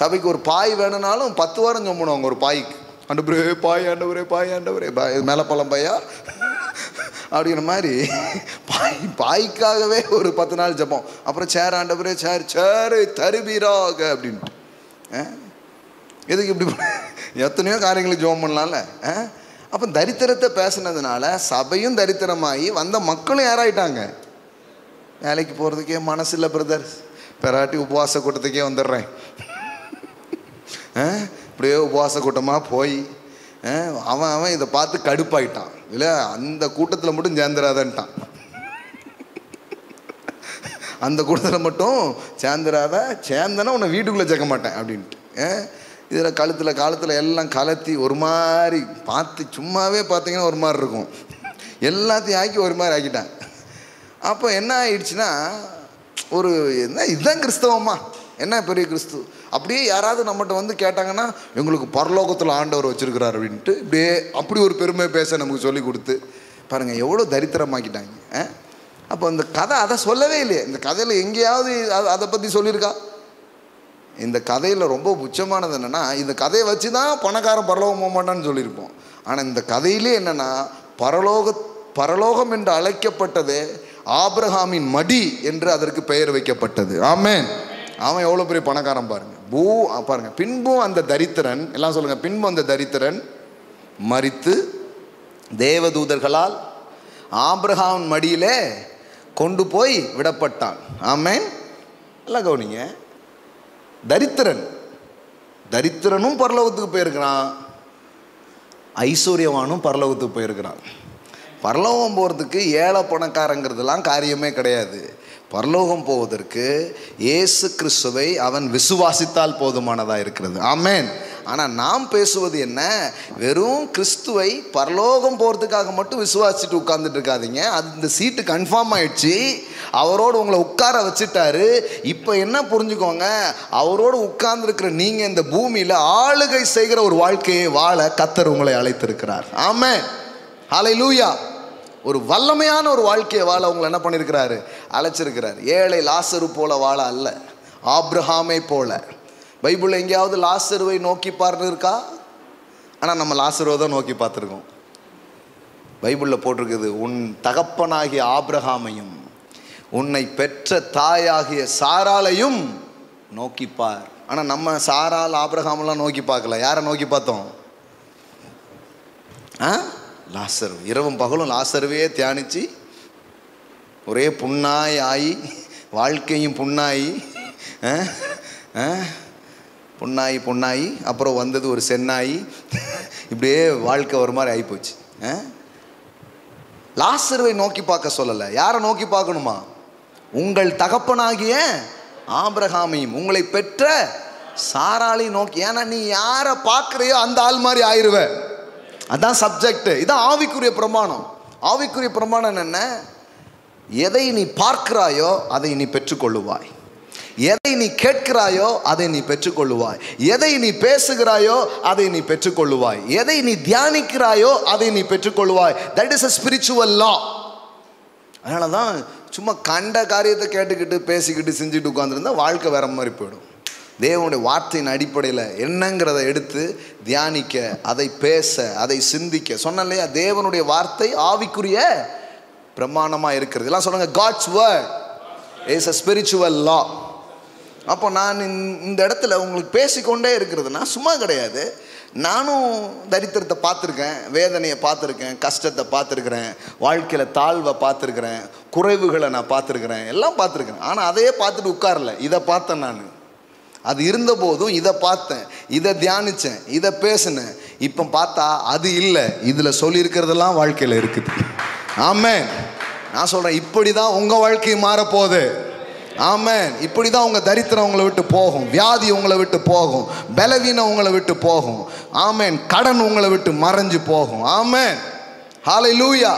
சபைக்கு ஒரு பாய் வேணும்னாலும் 10 வாரம் சொம்பணுவாங்க ஒரு பாய்க்கு. ஆண்டவரே பாய், ஆண்டவரே பாய், ஆண்டவரே பாய், மேலே பழம் பாயா அப்படிங்கிற மாதிரி பாய்க்காகவே ஒரு 10 நாள் ஜெபம். அப்புறம் சேர், ஆண்டவரே சேர் தருவீராக அப்படின்ட்டு. எதுக்கு இப்படி எத்தனையோ காரியங்களுக்கு ஜெபம் பண்ணலாம்ல. அப்போ தரித்திரத்தை பேசுனதுனால சபையும் தரித்திரமாகி வந்த மக்களும் யாராயிட்டாங்க, வேலைக்கு போகிறதுக்கே மனசு இல்லை பிரதர், பெராட்டி உபவாச கூட்டத்துக்கே வந்துடுறேன். இப்படியே உபவாச கூட்டமாக போய் அவன் இதை பார்த்து கடுப்பாயிட்டான். இல்லை அந்த கூட்டத்தில் மட்டும் சேர்ந்துடாதன்ட்டான். அந்த கூட்டத்தில் மட்டும் சேர்ந்தனா உன்னை வீட்டுக்குள்ளே சேர்க்க மாட்டேன் அப்படின்ட்டு. இதில் காலத்தில் எல்லாம் கலத்தி ஒரு மாதிரி பார்த்து சும்மாவே பார்த்தீங்கன்னா ஒரு மாதிரி இருக்கும். எல்லாத்தையும் ஆக்கி ஒரு மாதிரி ஆக்கிட்டான். அப்போ என்ன ஆயிடுச்சுன்னா, ஒரு என்ன இதுதான் கிறிஸ்தவமா, என்ன பெரிய கிறிஸ்து? அப்படியே யாராவது நம்மகிட்ட வந்து கேட்டாங்கன்னா எங்களுக்கு பரலோகத்தில் ஆண்டவர் வச்சுருக்கிறார் அப்படின்ட்டு இப்படியே அப்படி ஒரு பெருமை பேச நமக்கு சொல்லி கொடுத்து பாருங்கள் எவ்வளோ தரித்திரமாக்கிட்டாங்க. அப்போ இந்த கதை அதை சொல்லவே இல்லையே. இந்த கதையில் எங்கேயாவது அதை பற்றி சொல்லியிருக்கா? இந்த கதையில் ரொம்ப உச்சமானது என்னென்னா, இந்த கதையை வச்சு தான் பணக்காரன் பரலோகம் போக மாட்டான்னு சொல்லியிருப்போம். ஆனால் இந்த கதையிலே என்னென்னா, பரலோகம் என்று அழைக்கப்பட்டது ஆபிரகாமின் மடி என்று அதற்கு பெயர் வைக்கப்பட்டது. ஆமென். அவன் எவ்வளோ பெரிய பணக்காரன் பாருங்க. பாருங்க, பின்பும் அந்த தரித்திரன், எல்லாம் சொல்லுங்க, பின்பும் அந்த தரித்திரன் மரித்து தேவதூதர்களால் ஆபிரகாம் மடியிலே கொண்டு போய் விடப்பட்டான். ஆமென். எல்லாம் கவனிங்க, தரித்திரனும் பரலோகத்துக்கு போயிருக்கிறான், ஐஸ்வர்யவானும் பரலோகத்துக்கு போயிருக்கிறான். பரலோகம் போகிறதுக்கு ஏழை பணக்காரங்கிறதுலாம் காரியமே கிடையாது. பரலோகம் போவதற்கு இயேசு கிறிஸ்துவை அவன் விசுவாசித்தால் போதுமானதாக இருக்கிறது. ஆமென். ஆனால் நாம் பேசுவது என்ன? வெறும் கிறிஸ்துவை பரலோகம் போகிறதுக்காக மட்டும் விசுவாசிச்சுட்டு உட்கார்ந்துட்டு இருக்காதீங்க. அது இந்த சீட்டு கன்ஃபார்ம் ஆயிடுச்சு, அவரோடு உங்களை உட்கார வச்சுட்டாரு. இப்போ என்ன புரிஞ்சுக்கோங்க, அவரோடு உட்கார்ந்துருக்கிற நீங்கள் இந்த பூமியில் ஆளுகை செய்கிற ஒரு வாழ்க்கையை வாழ கர்த்தர் உங்களை அழைத்திருக்கிறார். ஆமென், ஹல்லேலூயா. ஒரு வல்லமையான ஒரு வாழ்க்கையை வாழ உங்களை என்ன பண்ணியிருக்கிறாரு? அழைச்சிருக்கிறார். ஏழை லாசரு போல வாழ அல்ல, ஆபிரகாமை போல. பைபிளில் எங்கேயாவது லாசருவை நோக்கி பார்த்து இருக்கா? ஆனால் நம்ம லாசருவை தான் நோக்கி பார்த்துருக்கோம். பைபிளில் போட்டிருக்குது, உன் தகப்பனாகிய ஆபிரகாமையும் உன்னை பெற்ற தாயாகிய சாராளையும் நோக்கிப்பார். ஆனால் நம்ம சாரால் ஆபிரகாமெல்லாம் நோக்கி பார்க்கல. யாரை நோக்கி பார்த்தோம்? லாசரு. இரவும் பகலும் லாசருவே தியானித்து ஒரே புண்ணாய் ஆகி, வாழ்க்கையும் புண்ணாயி புண்ணாயி புண்ணாயி அப்புறம் வந்தது ஒரு சென்னாயி. இப்படியே வாழ்க்கை ஒரு மாதிரி ஆகிப்போச்சு. லாசருவை நோக்கி பார்க்க சொல்லலை. யாரை நோக்கி பார்க்கணுமா? உங்கள் தகப்பனாகிய ஆபிரகாமையும் உங்களை பெற்ற சாராளை நோக்கி. ஏன்னா நீ யாரை பார்க்குறியோ அந்த ஆள் மாதிரி ஆயிடுவ. அதான் சப்ஜெக்ட். இதான் ஆவிக்குரிய பிரமாணம். ஆவிக்குரிய பிரமாணம் என்ன? எதை நீ பார்க்கிறாயோ அதை நீ பெற்றுக்கொள்ளுவாய், எதை நீ கேட்கிறாயோ அதை நீ பெற்றுக்கொள்ளுவாய், எதை நீ பேசுகிறாயோ அதை நீ பெற்றுக்கொள்ளுவாய், எதை நீ தியானிக்கிறாயோ அதை நீ பெற்றுக்கொள்ளுவாய். That is a spiritual law. அதனால தான் சும்மா கண்ட காரியத்தை கேட்டுக்கிட்டு பேசிக்கிட்டு செஞ்சுட்டு உட்காந்துருந்தா வாழ்க்கை வேற மாதிரி போயிடும். தேவனுடைய வார்த்தையின் அடிப்படையில் என்னங்கிறத எடுத்து தியானிக்க, அதை பேச, அதை சிந்திக்க சொன்ன இல்லையா? தேவனுடைய வார்த்தை ஆவிக்குரிய பிரமாணமாக இருக்கிறது. எல்லாம் சொல்லுங்க, God's word is a spiritual law. அப்போ நான் இந்த இடத்துல உங்களுக்கு பேசிக்கொண்டே இருக்கிறதுனா சும்மா கிடையாது. நானும் தரித்திரத்தை பார்த்துருக்கேன், வேதனையை பார்த்துருக்கேன், கஷ்டத்தை பார்த்துருக்குறேன், வாழ்க்கையில் தாழ்வை பார்த்துருக்குறேன், குறைவுகளை நான் பார்த்துருக்குறேன், எல்லாம் பார்த்துருக்குறேன். ஆனால் அதையே பார்த்துட்டு உட்காரல. இதை பார்த்தேன் நான். அது இருந்த போதும் இதை பார்த்தேன், இதை தியானித்தேன், இதை பேசினேன். இப்போ பார்த்தா அது இல்லை, இதில் சொல்லியிருக்கிறதெல்லாம் வாழ்க்கையில் இருக்குது. ஆமென். நான் சொல்கிறேன், இப்படி தான் உங்கள் வாழ்க்கை மாறப்போகுது. ஆமென். இப்படி தான் உங்கள் தரித்திரம் உங்களை விட்டு போகும், வியாதி உங்களை விட்டு போகும், பலவீனம் உங்களை விட்டு போகும். ஆமென். கடன் உங்களை விட்டு மறைஞ்சு போகும். ஆமென், ஹல்லேலூயா.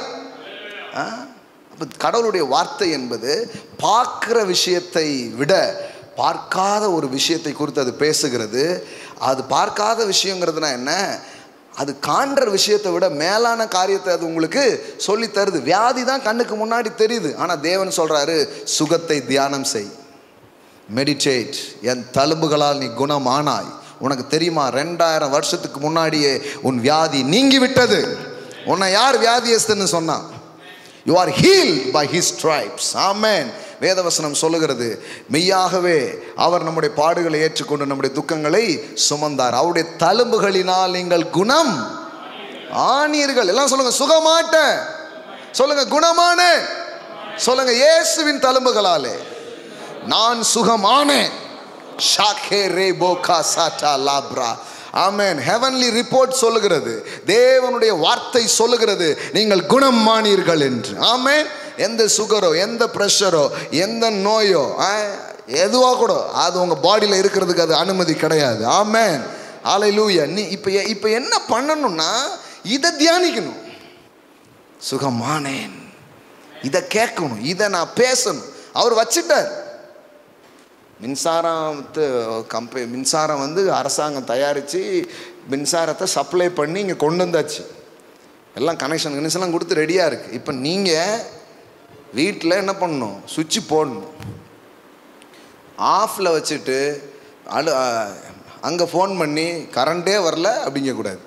அப்போ கடவுளுடைய வார்த்தை என்பது பார்க்குற விஷயத்தை விட பார்க்காத ஒரு விஷயத்தை குறித்து அது பேசுகிறது. அது பார்க்காத விஷயங்கிறதுனா என்ன? அது காண்ற விஷயத்தை விட மேலான காரியத்தை அது உங்களுக்கு சொல்லி தருது. வியாதி தான் கண்ணுக்கு முன்னாடி தெரியுது, ஆனால் தேவன் சொல்றாரு, சுகத்தை தியானம் செய், மெடிடேட், என் தழும்புகளால் நீ குணமானாய். உனக்கு தெரியுமா, 2000 வருஷத்துக்கு முன்னாடியே உன் வியாதி நீங்கி விட்டது. உன்னை யார் வியாதியஸ்தன்னு சொன்னா? You are healed by his stripes. Amen. வேதவசனம் சொல்லுகிறது, மெய்யாகவே அவர் நம்முடைய பாடுகளை ஏற்றுக்கொண்டு நம்முடைய துக்கங்களை சுமந்தார், அவருடைய தழும்புகளினால் நீங்கள் குணம் ஆனீர்கள். எல்லாம் சொல்லுங்க, சுகமாட்ட சொல்லுங்க, குணமான சொல்லுங்க, இயேசுவின் தழும்புகளாலே நான் சுகமானேன். ஆமென். ஹெவன்லி ரிப்போர்ட் சொல்லுகிறது, தேவனுடைய வார்த்தை சொல்லுகிறது, நீங்கள் குணம் ஆனீர்கள் என்று. ஆமென். எந்த சுகரோ, எந்த ப்ரெஷரோ, எந்த நோயோ, எதுவாக கூட அது உங்கள் பாடியில் இருக்கிறதுக்கு அது அனுமதி கிடையாது. ஆமென், ஹல்லேலூயா. நீ இப்போ என்ன பண்ணணும்னா இதை தியானிக்கணும். சுகமானேன், இதை கேட்கணும், இதை நான் பேசணும். அவர் வச்சிட்டார். மின்சாரம் வந்து அரசாங்கம் தயாரித்து மின்சாரத்தை சப்ளை பண்ணி இங்கே கொண்டு வந்தாச்சு. எல்லாம் கனெக்ஷன்லாம் கொடுத்து ரெடியாக இருக்குது. இப்போ நீங்கள் வீட்டில் என்ன பண்ணணும்? சுவிட்சு போடணும். ஆஃபில் வச்சுட்டு அங்கே ஃபோன் பண்ணி கரண்ட்டே வரல அப்படிங்கக்கூடாது.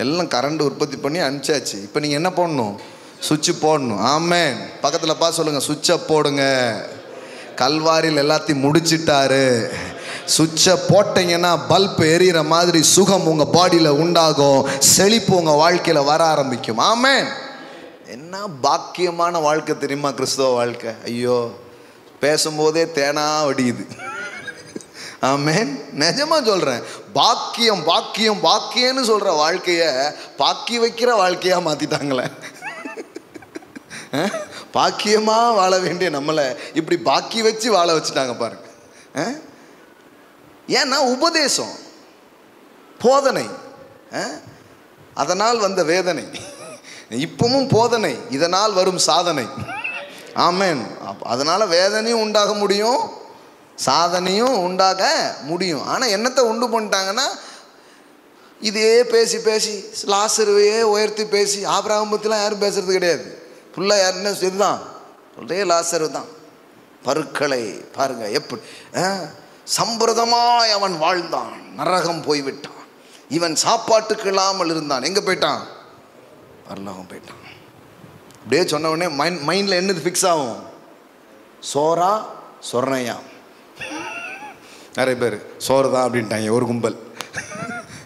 எல்லாம் கரண்ட் உற்பத்தி பண்ணி அனுப்பிச்சாச்சு. இப்போ நீங்கள் என்ன பண்ணணும்? சுவிட்சு போடணும். ஆமென். பக்கத்தில் பார்த்து சொல்லுங்கள், சுவிட்சை போடுங்க. கல்வாரியில் எல்லாத்தையும் முடிச்சிட்டாரு. சுவிட்சை போட்டீங்கன்னா பல்ப் எரியிற மாதிரி சுகம் உங்கள் பாடியில் உண்டாகும், செழிப்பு உங்கள் வாழ்க்கையில் வர ஆரம்பிக்கும். ஆமென். என்ன பாக்கியமான வாழ்க்கை தெரியுமா கிறிஸ்தவ வாழ்க்கை? ஐயோ, பேசும்போதே தேனா வடியுது. ஆமென். நிஜமா சொல்கிறேன், பாக்கியம் பாக்கியம் பாக்கியன்னு சொல்கிற வாழ்க்கையை பாக்கி வைக்கிற வாழ்க்கையாக மாற்றிட்டாங்களே. பாக்கியமாக வாழ வேண்டிய நம்மளை இப்படி பாக்கி வச்சு வாழ வச்சுட்டாங்க பாருங்க. ஏன்னா உபதேசம் போதனை, அதனால் வந்த வேதனை, இப்பவும் போதனை, இதனால் வரும் சாதனை. ஆமென். அதனால வேதனையும் உண்டாக முடியும், சாதனையும் உண்டாக முடியும். ஆனால் என்னத்தை உண்டு பண்ணிட்டாங்கன்னா, இதே பேசி பேசி லாசருவையே உயர்த்தி பேசி, ஆபிரகாம் பற்றிலாம் யாரும் பேசுறது கிடையாது. ஃபுல்லாக யாருன்னா இதுதான் ஒரே லாசரு தான். பருக்களை பாருங்க எப்படி சம்பிரதமாய் அவன் வாழ்ந்தான், நரகம் போய்விட்டான். இவன் சாப்பாட்டுக்கு இல்லாமல் இருந்தான், எங்கே போயிட்டான்? பரலோகம் போயிட்டான். அப்படியே சொன்ன உடனே மைண்டில் என்னது ஃபிக்ஸ் ஆகும்? சோறா சொர்ணையா? நிறைய பேர் சோறு தான் அப்படின்ட்டாங்க. ஒரு கும்பல்,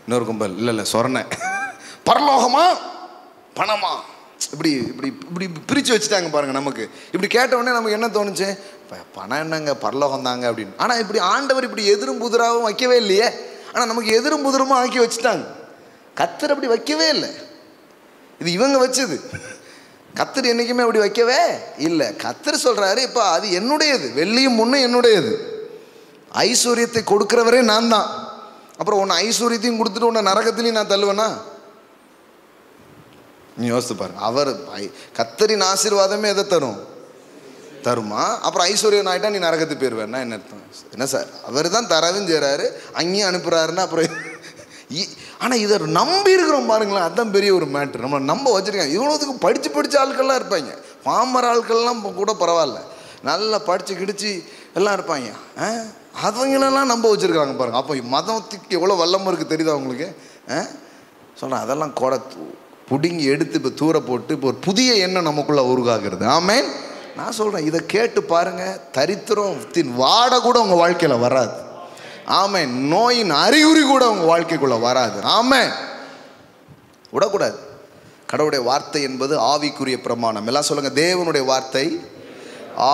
இன்னொரு கும்பல் இல்லை சொர்ணை. பரலோகமா பணமா? இப்படி இப்படி இப்படி பிரித்து வச்சுட்டாங்க பாருங்கள். நமக்கு இப்படி கேட்ட உடனே நமக்கு என்ன தோணுச்சு? பணம் என்னங்க, பரலோகம் தாங்க அப்படின்னு. ஆனால் இப்படி ஆண்டவர் இப்படி எதிரும் புதிராகவும் வைக்கவே இல்லையே. ஆனால் நமக்கு எதிரும் புதிரமாக ஆக்கி வச்சுட்டாங்க. கர்த்தர் அப்படி வைக்கவே இல்லை, இது இவங்க வச்சது. கர்த்தர் என்றைக்குமே அப்படி வைக்கவே இல்லை. கர்த்தர் சொல்கிறாரு, இப்போ அது என்னுடையது, வெள்ளியும் முன்னும் என்னுடையது. ஐஸ்வர்யத்தை கொடுக்குறவரே நான் தான். அப்புறம் உன்னை ஐஸ்வர்யத்தையும் கொடுத்துட்டு உன்னை நரகத்திலையும் நான் தள்ளுவேனா? நீ யோசித்து பாருங்க. அவர் கர்த்தரின் ஆசீர்வாதமே எதை தரும்? தருமா? அப்புறம் ஐஸ்வர்யம் ஆகிட்டா நீ நரகத்துக்கு போயிடுவேன்னா என்ன அர்த்தம்? என்ன சார், அவர் தான் தரவும் செய்கிறாரு, அங்கேயும் அனுப்புகிறாருன்னா அப்புறம். ஆனால் இதை நம்பி இருக்கிறோம் பாருங்களேன், அதுதான் பெரிய ஒரு மேட்ரு. நம்ம நம்ப வச்சுருக்காங்க. இவ்வளோத்துக்கு படித்த ஆட்கள்லாம் இருப்பாங்க, பாமர ஆட்கள்லாம் கூட பரவாயில்ல, நல்லா படித்து கிடிச்சு எல்லாம் இருப்பாங்க. அவங்களெல்லாம் நம்ப வச்சுருக்காங்க பாருங்கள். அப்போ மதத்துக்கு எவ்வளோ வல்லமாக இருக்குது தெரியுதா உங்களுக்கு? சொல்கிறேன், அதெல்லாம் கூட புடுங்கி எடுத்து இப்போ தூர போட்டு இப்போ ஒரு புதிய எண்ணம் நமக்குள்ளே உருவாகிறது. ஆமென். நான் சொல்கிறேன், இதை கேட்டு பாருங்கள், தரித்திரத்தின் வாடை கூட உங்கள் வாழ்க்கையில் வராது. ஆமென். நோயின் அறிகுறி கூட உங்கள் வாழ்க்கைக்குள்ளே வராது. ஆமென். விடக்கூடாது. கடவுளுடைய வார்த்தை என்பது ஆவிக்குரிய பிரமாணம். எல்லாம் சொல்லுங்கள், தேவனுடைய வார்த்தை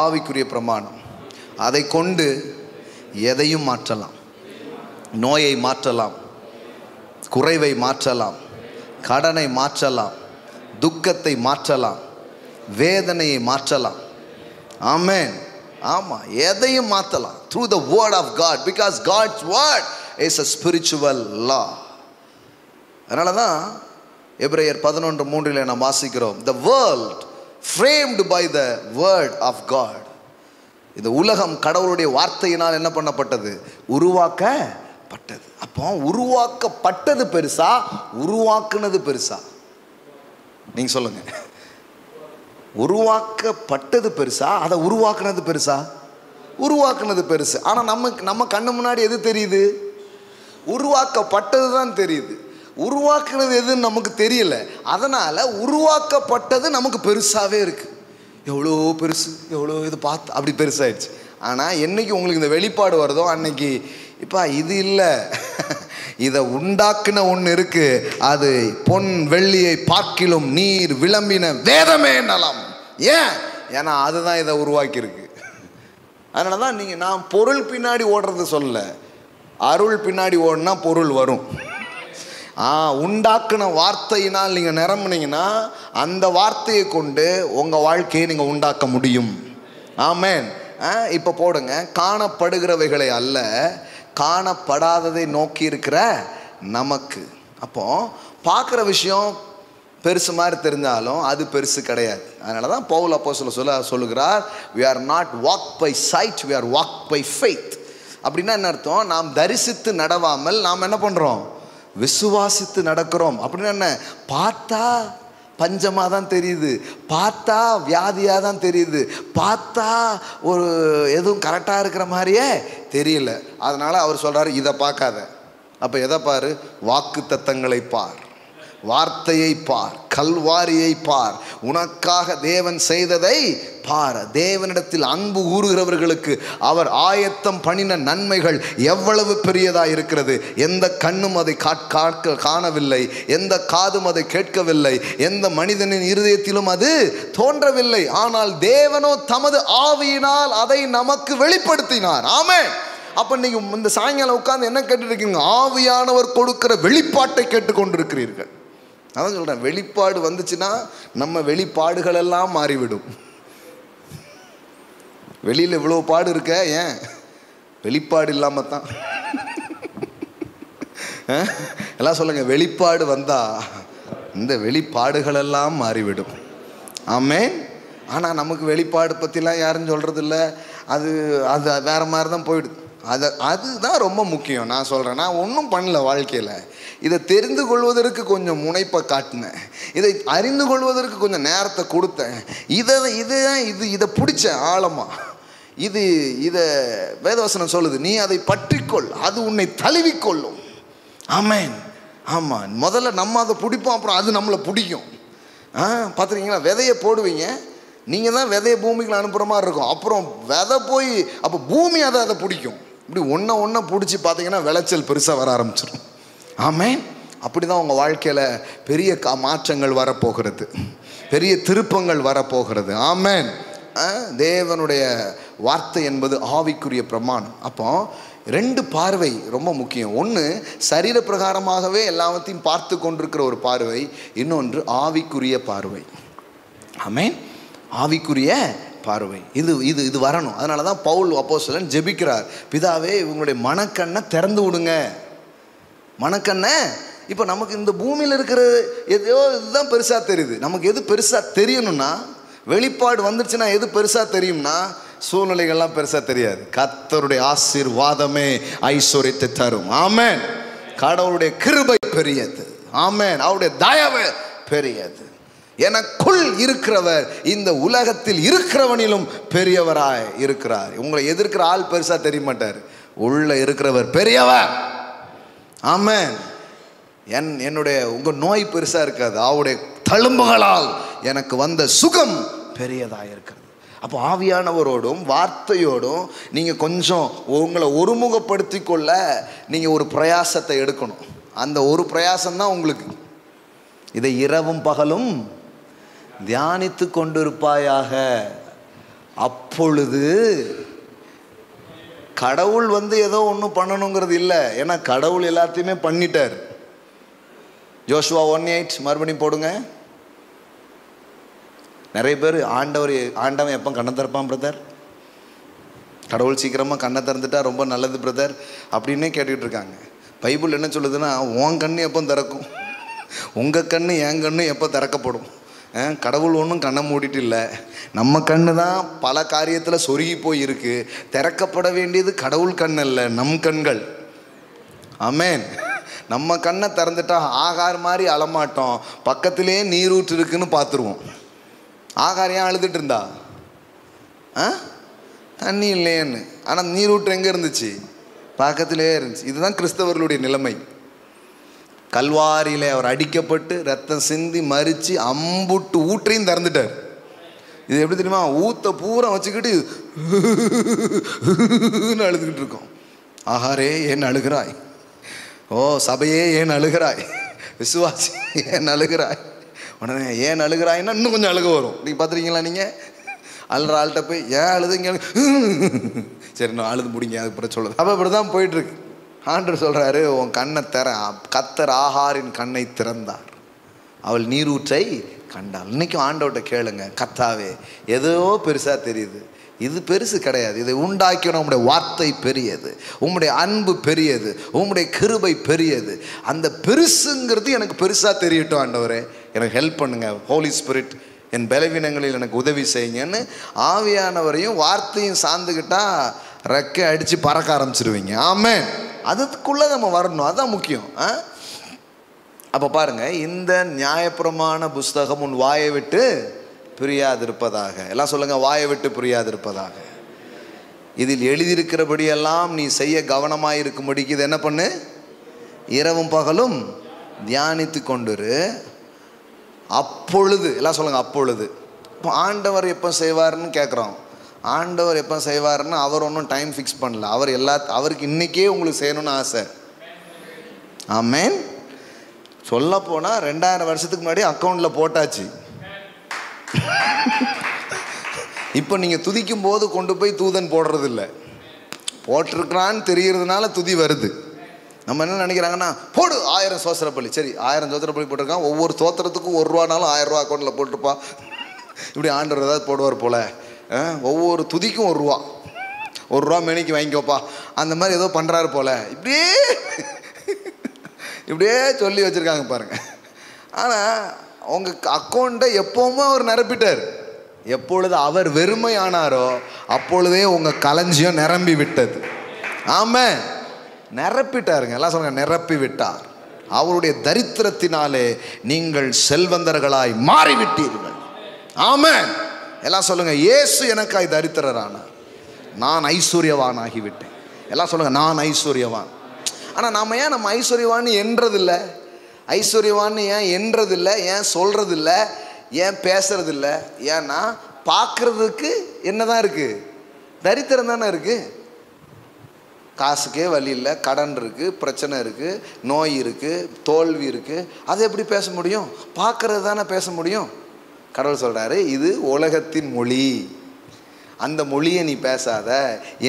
ஆவிக்குரிய பிரமாணம். அதை கொண்டு எதையும் மாற்றலாம். நோயை மாற்றலாம், குறைவை மாற்றலாம், கடனை மாற்றலாம், துக்கத்தை மாற்றலாம், வேதனையை மாற்றலாம். ஆமென். ஆமாம், எதையும் மாற்றலாம் through the word of God, because God's word is a spiritual law. அதனால தான் எபிரேயர் 11:3 நாம் வாசிக்கிறோம், the world framed by the word of God. இந்த உலகம் கடவுளுடைய வார்த்தையினால் என்ன பண்ணப்பட்டது? உருவாக்கப்பட்டது. அப்போ உருவாக்கப்பட்டது பெருசா, உருவாக்குனது பெருசா? நீங்க சொல்லுங்க. உருவாக்கப்பட்டது பெருசா, அதை உருவாக்குனது பெருசா? உருவாக்குனது பெருசு. ஆனால் நம்ம கண்ணு முன்னாடி எது தெரியுது? உருவாக்கப்பட்டது தான் தெரியுது. உருவாக்குனது எதுன்னு நமக்கு தெரியல. அதனால் உருவாக்கப்பட்டது நமக்கு பெருசாகவே இருக்குது. எவ்வளோ பெருசு, எவ்வளோ இது பார்த்து அப்படி பெருசாகிடுச்சு. ஆனால் என்றைக்கு உங்களுக்கு இந்த வெளிப்பாடு வருதோ அன்னைக்கு, இப்போ இது இல்லை, இதை உண்டாக்குன ஒன்று இருக்குது, அது பொன் வெள்ளியை பார்க்கிலும் நீர் விளம்பின வேதமே நலம். ஏன்னா அதுதான் இதை உருவாக்கியிருக்கு. அதனால தான் நீங்கள், நான் பொருள் பின்னாடி ஓடுறது சொல்ல, அருள் பின்னாடி ஓடினா பொருள் வரும். உண்டாக்குன வார்த்தையினால் நீங்கள் நிரம்புனீங்கன்னா அந்த வார்த்தையை கொண்டு உங்கள் வாழ்க்கையை நீங்கள் உண்டாக்க முடியும். ஆமென். இப்போ போடுங்க, காணப்படுகிறவைகளை அல்ல, காணப்படாததை நோக்கி இருக்கிற நமக்கு. அப்போ பார்க்குற விஷயம் பெருசு மாதிரி தெரிஞ்சாலும் அது பெருசு கிடையாது. அதனால தான் பவுல் அப்போஸ்தலர் சொல்லுகிறார், we are not walk by sight, we are walk by faith. அப்படின்னா என்ன அர்த்தம்? நாம் தரிசித்து நடவாமல் நாம் என்ன பண்ணுறோம்? விசுவாசித்து நடக்கிறோம். அப்படின்னு என்ன? பார்த்தா பஞ்சமாக தான் தெரியுது, பார்த்தா வியாதியாக தான் தெரியுது, பார்த்தா ஒரு எதுவும் கரெக்டாக இருக்கிற மாதிரியே தெரியல. அதனால் அவர் சொல்கிறார், இதை பார்க்காத. அப்போ எதை பாரு? வாக்கு தத்தங்களை பார், வார்த்தையை பார், கல்வாரியை பார், உனக்காக தேவன் செய்ததை பார். தேவனிடத்தில் அன்பு கூறுகிறவர்களுக்கு அவர் ஆயத்தம் பண்ணின நன்மைகள் எவ்வளவு பெரியதாக இருக்கிறது. எந்த கண்ணும் அதை காணவில்லை, எந்த காதும் அதை கேட்கவில்லை, எந்த மனிதனின் இருதயத்திலும் அது தோன்றவில்லை. ஆனால் தேவனோ தமது ஆவியினால் அதை நமக்கு வெளிப்படுத்தினார். ஆமென். அப்போ நீங்கள் இந்த சாயங்காலம் உட்கார்ந்து என்ன கேட்டுருக்கீங்க? ஆவியானவர் கொடுக்கிற வெளிப்பாட்டை கேட்டுக்கொண்டிருக்கிறீர்கள். அதான் சொல்கிறேன், வெளிப்பாடு வந்துச்சுன்னா நம்ம வெளிப்பாடுகள் எல்லாம் மாறிவிடும். வெளியில் இவ்வளோ பாடு இருக்க, ஏன் வெளிப்பாடு இல்லாமல் தான். எல்லாம் சொல்லுங்க, வெளிப்பாடு வந்தா இந்த வெளிப்பாடுகளெல்லாம் மாறிவிடும். ஆமென். ஆனால் நமக்கு வெளிப்பாடு பற்றிலாம் யாரும் சொல்கிறது இல்லை. அது அது வேறு மாதிரி தான் போயிடுது. அதுதான் ரொம்ப முக்கியம். நான் சொல்கிறேன், நான் ஒன்றும் பண்ணல வாழ்க்கையில். இதை தெரிந்து கொள்வதற்கு கொஞ்சம் முனைப்பை காட்டினேன், இதை அறிந்து கொள்வதற்கு கொஞ்சம் நேரத்தை கொடுத்தேன். இதை பிடிச்சேன் ஆழமாக. இதை வேதவசனம் சொல்லுது, நீ அதை பற்றிக்கொள், அது உன்னை தழுவிக்கொள்ளும். ஆமென். ஆமாம், முதல்ல நம்ம அதை பிடிப்போம், அப்புறம் அது நம்மளை பிடிக்கும். பார்த்துருக்கீங்களா? விதையை போடுவீங்க, நீங்கள் தான் விதையை பூமிக்குள்ள அனுப்புகிற மாதிரி இருக்கும். அப்புறம் விதை போய் அப்போ பூமி அதை பிடிக்கும். இப்படி ஒன்றை பிடிச்சி பார்த்தீங்கன்னா விளைச்சல் பெருசாக வர ஆரம்பிச்சிடும். ஆமென். அப்படி தான் உங்கள் வாழ்க்கையில் பெரிய மாற்றங்கள் வரப்போகிறது, பெரிய திருப்பங்கள் வரப்போகிறது. ஆமென். தேவனுடைய வார்த்தை என்பது ஆவிக்குரிய பிரமாணம். அப்போ 2 பார்வை ரொம்ப முக்கியம். ஒன்று சரீர பிரகாரமாகவே எல்லாத்தையும் பார்த்து கொண்டிருக்கிற ஒரு பார்வை, இன்னொன்று ஆவிக்குரிய பார்வை. ஆமென். ஆவிக்குரிய பார்வை இது இது இது வரணும். அதனால தான் பவுல் அப்போஸ்தலன் ஜெபிக்கிறார், பிதாவே இவங்களுடைய மனக்கண்ணை திறந்து விடுங்க. மனக்கண்ணை இப்போ நமக்கு இந்த பூமியில் இருக்கிற எதோ இதுதான் பெருசாக தெரியுது. நமக்கு எது பெருசாக தெரியணும்னா, வெளிப்பாடு வந்துருச்சுன்னா எது பெருசாக தெரியும்னா, சூழ்நிலைகள்லாம் பெருசாக தெரியாது. கர்த்தருடைய ஆசீர்வாதமே ஐஸ்வரியத்தை தரும். ஆமென். கடவுளுடைய கிருபை பெரியது. ஆமென். அவருடைய தயவு பெரியது. எனக்குள் இருக்கிறவர் இந்த உலகத்தில் இருக்கிறவனிலும் பெரியவராய் இருக்கிறார். உங்களை எதிர்க்கிற ஆள் பெருசாக தெரிய மாட்டார், உள்ள இருக்கிறவர் பெரியவர். ஆமென். உங்கள் நோய் பெருசாக இருக்காது, அவருடைய தழும்புகளால் எனக்கு வந்த சுகம் பெரியதாக இருக்கிறது. அப்போ ஆவியானவரோடும் வார்த்தையோடும் நீங்கள் கொஞ்சம் உங்களை ஒருமுகப்படுத்தி கொள்ள நீங்கள் ஒரு பிரயாசத்தை எடுக்கணும். அந்த ஒரு பிரயாசம்தான் உங்களுக்கு. இதை இரவும் பகலும் தியானித்து கொண்டிருப்பாயாக, அப்பொழுது கடவுள் ஏதோ ஒன்றும் பண்ணணுங்கிறது இல்லை. ஏன்னா கடவுள் எல்லாத்தையுமே பண்ணிட்டார். யோசுவா 1:8 மறுபடியும் போடுங்க. நிறைய பேர் ஆண்டவன் எப்போ கண்ணை திறப்பான் பிரதர், கடவுள் சீக்கிரமாக கண்ணை திறந்துட்டா ரொம்ப நல்லது பிரதர் அப்படின்னே கேட்டுக்கிட்டு இருக்காங்க. பைபிள் என்ன சொல்லுதுன்னா, உன் கண்ணு எப்போ திறக்கும், உங்கள் கண்ணு என் கண்ணு எப்போ திறக்கப்படும். கடவுள் ஒன்றும் கண்ணை மூடிட்டு இல்லை, நம்ம கண்ணு தான் பல காரியத்தில் சொருகி போய் இருக்கு. திறக்கப்பட வேண்டியது கடவுள் கண் அல்ல, நம் கண்கள். ஆமென். நம்ம கண்ணை திறந்துட்டா ஆகார் மாதிரி அழமாட்டோம், பக்கத்திலே நீரூற்று இருக்குன்னு பார்த்துருவோம். ஆகார் ஏன் அழுதுட்டு இருந்தா? தண்ணி இல்லையேன்னு. ஆனால் நீரூற்று எங்கே இருந்துச்சு? பக்கத்திலே இருந்துச்சு. இதுதான் கிறிஸ்தவர்களுடைய நிலைமை. கல்வாரியில் அவர் அடிக்கப்பட்டு ரத்தம் சிந்தி மறித்து அம்புட்டு ஊற்றையும் திறந்துட்டார். இது எப்படி தெரியுமா? ஊத்த பூரா வச்சுக்கிட்டு அழுதுகிட்டு இருக்கோம். ஆகாரே ஏன் அழுகிறாய், ஓ சபையே ஏன் அழுகிறாய், விசுவாசி ஏன் அழுகிறாய். உடனே ஏன் அழுகிறாய்னா இன்னும் கொஞ்சம் அழுக வரும். நீங்கள் பார்த்துருக்கீங்களா? நீங்கள் அழுற ஆள்கிட்ட போய் ஏன் அழுதுங்க, சரி நான் அழுது முடிங்க அதுக்கப்புறம் சொல்லுது. அப்போ இப்படி தான் போயிட்டுருக்கு. ஆண்டவர் சொல்கிறாரு, உன் கண்ணை திற. கர்த்தர் ஆகாரின் கண்ணை திறந்தார், அவள் நீரூற்றை கண்டாள். இன்றைக்கும் ஆண்டவர்கிட்ட கேளுங்க, கர்த்தாவே ஏதோ பெருசாக தெரியுது, இது பெருசு கிடையாது, இதை உண்டாக்கின உம்முடைய வார்த்தை பெரியது, உம்முடைய அன்பு பெரியது, உம்முடைய கிருபை பெரியது. அந்த பெருசுங்கிறது எனக்கு பெருசாக தெரியட்டும் ஆண்டவரே, எனக்கு ஹெல்ப் பண்ணுங்க. ஹோலி ஸ்பிரிட் என் பலவீனங்களில் எனக்கு உதவி செய்யுங்கன்னு ஆவியானவரையும் வார்த்தையும் சார்ந்துக்கிட்டா ரெக்கை அடித்து பறக்க ஆரம்பிச்சிருவீங்க. ஆமென். அதுக்குள்ளே நம்ம வரணும், அதுதான் முக்கியம். அப்போ பாருங்கள், இந்த நியாயப்பிரமாண புஸ்தகம் உன் வாயை விட்டு பிரியாதிருப்பதாக. எல்லாம் சொல்லுங்கள், வாயை விட்டு பிரியாதிருப்பதாக. இதில் எழுதியிருக்கிறபடியெல்லாம் நீ செய்ய கவனமாக இருக்கும்படிக்கு இது என்ன பண்ணு, இரவும் பகலும் தியானித்து கொண்டிரு. அப்பொழுது, எல்லாம் சொல்லுங்கள் அப்பொழுது. இப்போ ஆண்டவர் எப்போ செய்வார்னு கேட்குறோம். ஆண்டவர் எப்போ செய்வார்னு அவர் ஒன்றும் டைம் ஃபிக்ஸ் பண்ணல. அவர் அவருக்கு இன்றைக்கே உங்களுக்கு செய்யணும்னு ஆசை. ஆமென். சொல்ல போனால் 2000 வருஷத்துக்கு முன்னாடி அக்கௌண்ட்டில் போட்டாச்சு. இப்போ நீங்கள் துதிக்கும் போது கொண்டு போய் தூதன் போடுறதில்ல, போட்டிருக்கிறான்னு தெரியறதுனால துதி வருது. நம்ம என்ன நினைக்கிறாங்கன்னா, போடு 1000 சோத்திரப்பள்ளி. சரி 1000 சோத்திரப்பள்ளி போட்டிருக்கான், ஒவ்வொரு சோத்திரத்துக்கும் 1 ரூபானாலும் 1000 ரூபா அக்கௌண்ட்டில் போட்டுருப்பா. இப்படி ஆண்டவர் ஏதாவது போடுவார் போல். ஒவ்வொரு துதிக்கும் 1 ரூபா, 1 ரூபா மேனிக்கு வாங்கிக்கோப்பா, அந்த மாதிரி ஏதோ பண்ணுறாரு போல். இப்படியே இப்படியே சொல்லி வச்சுருக்காங்க பாருங்கள். ஆனால் உங்கள் அக்கௌண்ட்டை எப்போவுமே அவர் நிரப்பிட்டார். எப்பொழுது அவர் வெறுமையானாரோ அப்பொழுதே உங்கள் களஞ்சியம் நிரம்பி விட்டது. ஆமென். நிரப்பிட்டாருங்க. எல்லாம் சொல்லுங்க, நிரப்பி விட்டார். அவருடைய தரித்திரத்தினாலே நீங்கள் செல்வந்தர்களாய் மாறிவிட்டீர்கள். ஆமென். எல்லாம் சொல்லுங்க, இயேசு எனக்காய் தரித்திரரானார், நான் ஐஸ்வர்யவானாகிவிட்டேன். எல்லாம் சொல்லுங்க, நான் ஐஸ்வர்யவான். ஆனால் நம்ம ஐஸ்வர்யவான் என்றதில்ல. ஐஸ்வர்யவான் ஏன் என்றதில்லை, ஏன் சொல்கிறதில்ல, ஏன் பேசுறதில்ல? ஏன்னா பார்க்குறதுக்கு என்னதான் இருக்குது? தரித்திரம் தானே இருக்குது. காசுக்கே வழி இல்லை, கடன் இருக்குது, பிரச்சனை இருக்குது, நோய் இருக்குது, தோல்வி இருக்குது. அதை எப்படி பேச முடியும்? பார்க்கறது தானே பேச முடியும். கடவுள் சொல்கிறாரு, இது உலகத்தின் மொழி, அந்த மொழியை நீ பேசாத,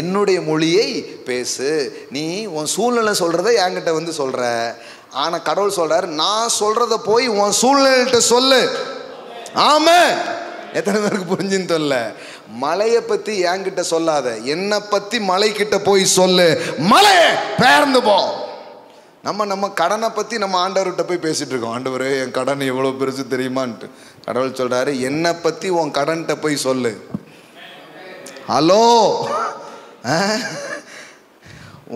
என்னுடைய மொழியை பேசு. நீ உன் சூழ்நிலை சொல்கிறத என்கிட்ட வந்து சொல்கிற. ஆனால் கடவுள் சொல்கிறாரு, நான் சொல்கிறத போய் உன் சூழ்நிலைகிட்ட சொல்லு. ஆமென். எத்தனை பேருக்கு புரிஞ்சுன்னு சொல்ல? மலையை பற்றி என்கிட்ட சொல்லாத, என்னை பற்றி மலைக்கிட்ட போய் சொல்லு, மலையை பெயர்ந்து போ. நம்ம கடனை பற்றி நம்ம ஆண்டவர்கிட்ட போய் பேசிகிட்டு இருக்கோம். ஆண்டவரே, என் கடன் எவ்வளோ பெருசு தெரியுமான்ட்டு. கடவுள் சொல்கிறாரு, என்னை பற்றி உன் கடன்கிட்ட போய் சொல்லு. ஹலோ,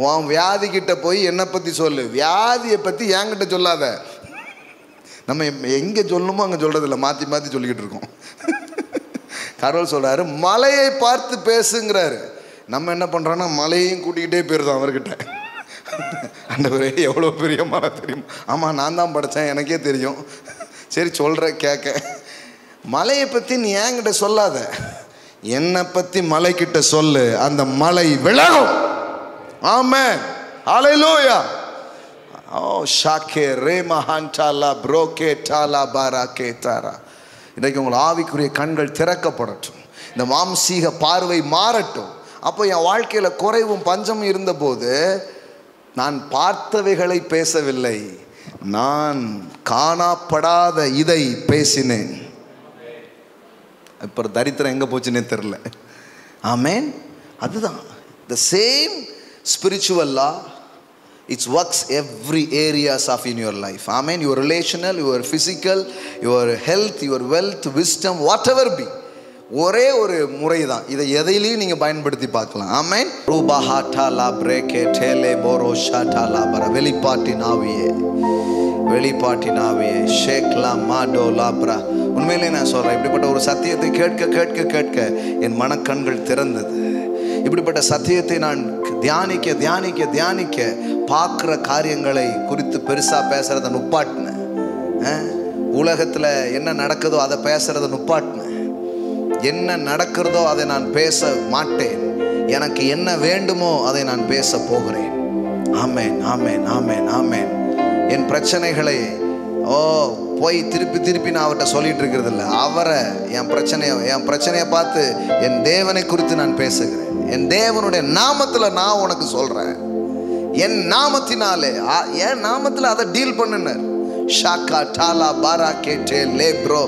உன் வியாதிக்கிட்ட போய் என்னை பற்றி சொல்லு, வியாதியை பற்றி என்கிட்ட சொல்லாத. நம்ம எங்கே சொல்லணுமோ அங்கே சொல்கிறதில்ல, மாற்றி மாற்றி சொல்லிக்கிட்டு இருக்கோம். கடவுள் சொல்கிறாரு, மலையை பார்த்து பேசுங்கிறாரு. நம்ம என்ன பண்ணுறோன்னா மலையையும் கூட்டிக்கிட்டே போயிருந்தோம் அவர்கிட்ட. ஆண்டவரே, எவ்வளோ பெரிய மலை தெரியும். ஆமாம், நான் தான் படித்தேன், எனக்கே தெரியும். சரி சொல்கிறேன், கேட்க. மலையை பற்றி நீ என்கிட்ட சொல்லாத, என்னை பற்றி மலைக்கிட்ட சொல்லு, அந்த மலை விலகும். ஆமென். ஹல்லேலூயா. ஓ ஷாக்கே ரே மஹான்டாலா ப்ரோகே டாலா பாராகே தாரா. இன்றைக்கு உங்கள் ஆவிக்குரிய கண்கள் திறக்கப்படட்டும், இந்த மாம்சீக பார்வை மாறட்டும். அப்போ என் வாழ்க்கையில் குறைவும் பஞ்சமும் இருந்தபோது நான் பார்த்தவைகளை பேசவில்லை, நான் காணப்படாத இதை பேசினேன். இப்போ தரித்திரம் எங்கே போச்சுன்னே தெரில. ஆமென். அதுதான் the same spiritual law. It works every areas of in your life. Amen. Your relational, your physical, your health, your wealth, wisdom, whatever be. ஒரே ஒரு முறை தான். இதை எதையிலையும் நீங்கள் பயன்படுத்தி பார்க்கலாம். ஆமென். ரூபாஹாட்டாலா பிரேகே டேலே போரோஷாட்டாலா பர. வெளிப்பாட்டின் ஆவியே, வெளிப்பாட்டின் ஆவியே, ஷேக்லா மாடோ லாப்ரா. உண்மையிலே நான் சொல்கிறேன், இப்படிப்பட்ட ஒரு சத்தியத்தை கேட்க கேட்க கேட்க என் மனக்கண்கள் திறந்தது. இப்படிப்பட்ட சத்தியத்தை நான் தியானிக்க தியானிக்க தியானிக்க பார்க்குற காரியங்களை குறித்து பெருசாக பேசுகிறத நுப்பாட்டினேன். உலகத்தில் என்ன நடக்குதோ அதை பேசுகிறத நுப்பாட்டினேன். என்ன நடக்கிறதோ அதை நான் பேச மாட்டேன். எனக்கு என்ன வேண்டுமோ அதை நான் பேச போகிறேன். ஆமென், ஆமென், ஆமென், ஆமென். என் பிரச்சனைகளை போய் திருப்பி திருப்பி நான் அவர்கிட்ட சொல்லிட்டு இருக்கிறது இல்லை. அவரை என் பிரச்சனையை பார்த்து என் தேவனை குறித்து நான் பேசுகிறேன். என் தேவனுடைய நாமத்தில் நான் உனக்கு சொல்கிறேன். என் நாமத்தினாலே, என் நாமத்தில் அதை டீல் பண்ணுனார். ஷாக்கா டாலா பாரா கேட்டே லேப்ரோ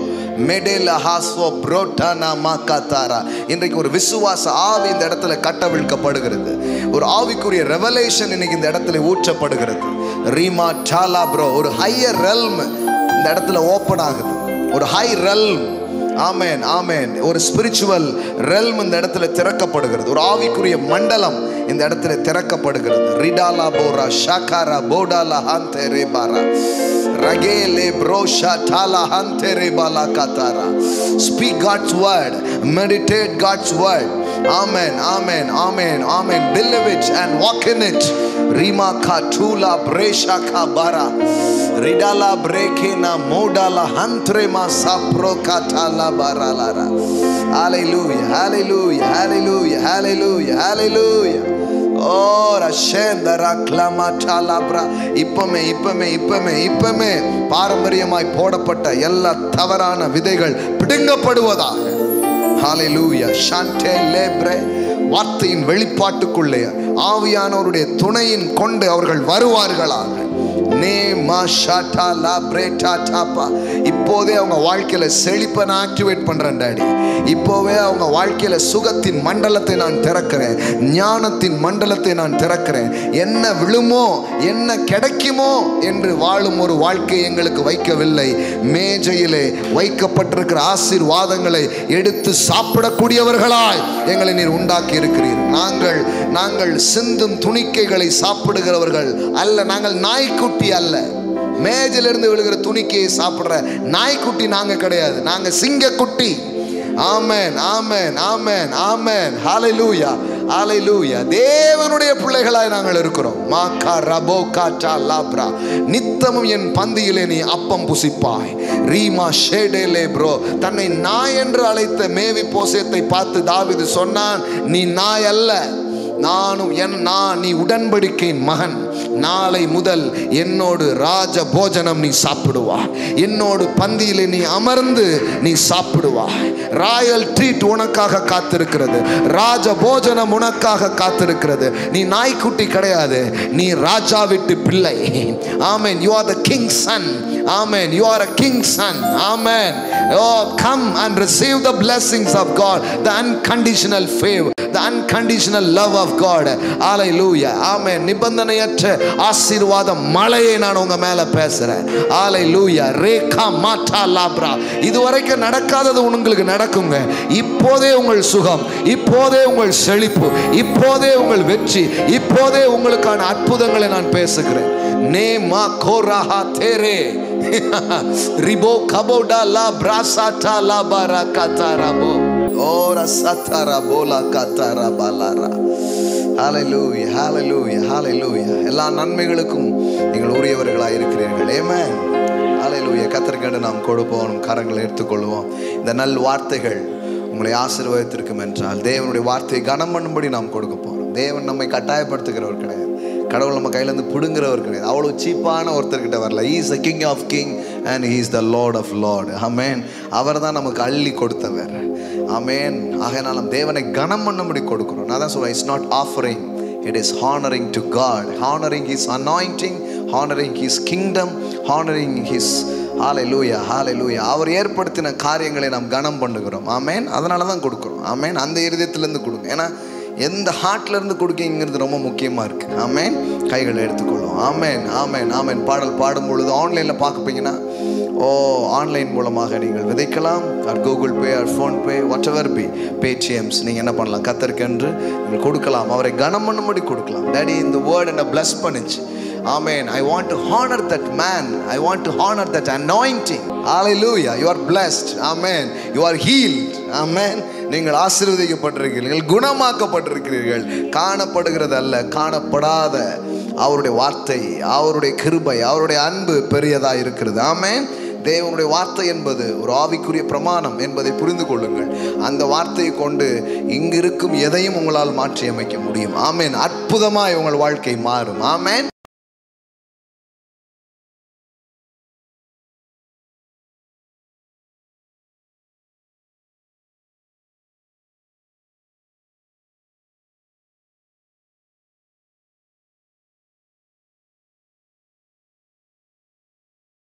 மெடேல ஹாஸ்வோ புரோட்டானா மாகாதாரா. இன்றைக்கு ஒரு விசுவாச ஆவி இந்த இடத்துல கட்டவிழ்க்கப்படுகிறது. ஒரு ஆவிக்குரிய ரெவலேஷன் இன்னைக்கு இந்த இடத்துல ஊற்றப்படுகிறது. ரீமா டாலா ப்ரோ, ஒரு ஹையர் ரெல்ம் இந்த இடத்துல ஓப்பன் ஆகுது. ஒரு ஹை ரெல்ம். ஆமென், ஆமென். ஒரு ஸ்பிரிச்சுவல் ரெல்ம் இந்த இடத்துல திறக்கப்படுகிறது. ஒரு ஆவிக்குரிய மண்டலம் இந்த இடத்துல திறக்கப்படுகிறது. ரிடாலா Bora ஷாகாரா போடாலா ஹாந்தே ரேபாரா ரகேலே ப்ரோஷா டாலா ஹாந்தே ரேபாலா காதாரா. Speak God's word, meditate God's word. Amen, amen, amen, amen. Believe it and walk in it. Rima katula bresha kabara ridala brekena modala hantrema sapro katala baralara. Hallelujah, hallelujah, hallelujah, hallelujah, hallelujah. Oh rashendara klamatala. இப்பமே இப்பமே இப்பமே இப்பமே பாரம்பரியமாய் போடப்பட்ட எல்லா தவறான விதைகள் பிடுங்கப்படுவதாக. ஹalleluya. ஷாண்டே லேப்ரே. வார்த்தையின் வெளிப்பாட்டுக்குள்ளே ஆவியானவருடைய துணையின் கொண்டு அவர்கள் வருவார்களாக. இப்போதே அவங்க வாழ்க்கையில செழிப்பை நான் ஆக்டிவேட் பண்றேன் டாடி. இப்போவே அவங்க வாழ்க்கையில சுகத்தின் மண்டலத்தை நான் திறக்கிறேன், ஞானத்தின் மண்டலத்தை நான் திறக்கிறேன். என்ன விழுமோ என்ன கிடைக்குமோ என்று வாழும் ஒரு வாழ்க்கை எங்களுக்கு வைக்கவில்லை. மேஜையிலே வைக்கப்பட்டிருக்கிற ஆசீர்வாதங்களை எடுத்து சாப்பிடக்கூடியவர்களாய் எங்களை நீர் உண்டாக்கி இருக்கிறீர். நாங்கள் சிந்தும் துணிக்கைகளை சாப்பிடுகிறவர்கள் அல்ல. நாங்கள் நாய்க்குட்டி அல்ல. மேஜிலிருந்து விழுகிற துணிக்கையை சாப்பிடுற நாய்க்குட்டி நாங்க கிடையாது. நாங்க சிங்கக்குட்டி. ஆமென், ஆமென், ஆமென், ஆமென். ஹல்லேலூயா, ஹல்லேலூயா. தேவனுடைய பிள்ளைகளாய் நாங்கள் இருக்கிறோம். மாகா ரபோ காட்டா லாப்ரா. நித்தமும் என் பந்தியிலே நீ அப்பம் புசிப்பாய். ரீமா ஷேடேலே ப்ரோ. தன்னை நாய் என்று அழைத்த மேவி போசேத்தை பார்த்து தாவீது சொன்னான், நீ நாய் அல்ல, நீ உடன்படிக்கையின் மகன். நாளை முதல் என்னோடு ராஜ போஜனம் நீ சாப்பிடுவாய். என்னோடு பந்தியிலே நீ அமர்ந்து நீ சாப்பிடுவாய். ராயல் ட்ரீட் உனக்காக காத்திருக்கிறது. ராஜ போஜனம் உனக்காக காத்திருக்கிறது. நீ நாய்க்குட்டி கிடையாது, நீ ராஜா வீட்டு பிள்ளை. ஆமென். You are the king's son. Amen. You are a king's son. Amen. Oh, come and receive the blessings of God, the unconditional favor, the unconditional love of God. Hallelujah. Amen. நிபந்தனையற்ற ஆசீர்வாத மழையை நான் உங்க மேல பேசுறேன். Hallelujah. ரேகா மாட்டா லாப்ரா. இதுவரைக்கும் நடக்காதது உங்களுக்கு நடக்குங்க. இப்போதே உங்கள் சுகம், இப்போதே உங்கள் செழிப்பு, இப்போதே உங்கள் வெற்றி, இப்போதே உங்களுக்கான அற்புதங்களை நான் பேசுகிறேன். நேமா கோராஹா தேரே ரிபோ கபோடா லா பிராசாட்டா லா பாராகாதாராபோ ஓரா சத்தாரா போலா காத்தாரா பாலாரா. ஹல்லேலூயா, ஹல்லேலூயா, ஹல்லேலூயா. எல்லா நன்மைகளுக்கும் நீங்கள் உரியவர்களாக இருக்கிறீர்கள். ஆமென். ஹல்லேலூயா. கர்த்தருக்கு நாம் கொடுப்போம், கரங்களை எடுத்துக்கொள்வோம். இந்த நல் வார்த்தைகள் உங்களை ஆசீர்வதித்திருக்கும் என்றால் தேவனுடைய வார்த்தையை கனம் பண்ணும்படி நாம் கொடுக்க போகிறோம். தேவன் நம்மை கட்டாயப்படுத்துகிறவர் கிடையாது. கடவுள் நம்ம கையிலேருந்து பிடுங்கிறவர் கிடையாது. அவ்வளோ சீப்பான ஒருத்தர்கிட்ட வரல. He is the King of King and He is the Lord of Lord. ஆமென். அவர் தான் நமக்கு அள்ளி கொடுத்தவர். ஆமென். ஆகையால் நாம் தேவனை கனம் பண்ணும்படி கொடுக்கிறோம். நான் தான் சொல்றேன், it's not offering, it is honoring to God, honoring His anointing, honoring His kingdom, honoring His ஹalleluya, ஹalleluya. அவர் ஏற்படுத்தின காரியங்களை நாம் கனம் பண்ணுகிறோம். ஆமென். அதனால தான் கொடுக்குறோம். ஆமென். அந்த இருதயத்திலேருந்து கொடுங்க. ஏன்னா எந்த ஹார்ட்லேருந்து கொடுக்கங்கிறது ரொம்ப முக்கியமாக இருக்குது. ஆமென். கைகளை எடுத்துக்கொள்ளும். ஆமென், ஆமென், ஆமென். பாடல் பாடும் பொழுது ஆன்லைனில் பார்க்கப்பீங்கன்னா ஆன்லைன் மூலமாக நீங்கள் விதைக்கலாம். Or Google Pay, or PhonePe, whatever be, Paytms நீங்கள் என்ன பண்ணலாம், கத்தருக்கென்று நீங்கள் கொடுக்கலாம். அவரை கனம் பண்ணும்படி கொடுக்கலாம். டேடி இந்த வேர்ட் என்னை பிளஸ் பண்ணிச்சு. Amen. I want to honor that man. I want to honor that anointing. Hallelujah. You are blessed. Amen. You are healed. Amen. நீங்கள் ஆசீர்வதிக்கப்பட்டிருக்கிறீர்கள், குணமாக்கப்பட்டிருக்கிறீர்கள். காணப்படுகிறது அல்ல, காணப்படாத அவருடைய வார்த்தை, அவருடைய கிருபை, அவருடைய அன்பு பெரியதாக இருக்கிறது. ஆமென். தேவனுடைய வார்த்தை என்பது ஒரு ஆவிக்குரிய பிரமாணம் என்பதை புரிந்து கொள்ளுங்கள். அந்த வார்த்தையை கொண்டு இங்கு இருக்கும் எதையும் உங்களால் மாற்றி அமைக்க முடியும். ஆமென். அற்புதமாய் உங்கள் வாழ்க்கை மாறும். ஆமென்.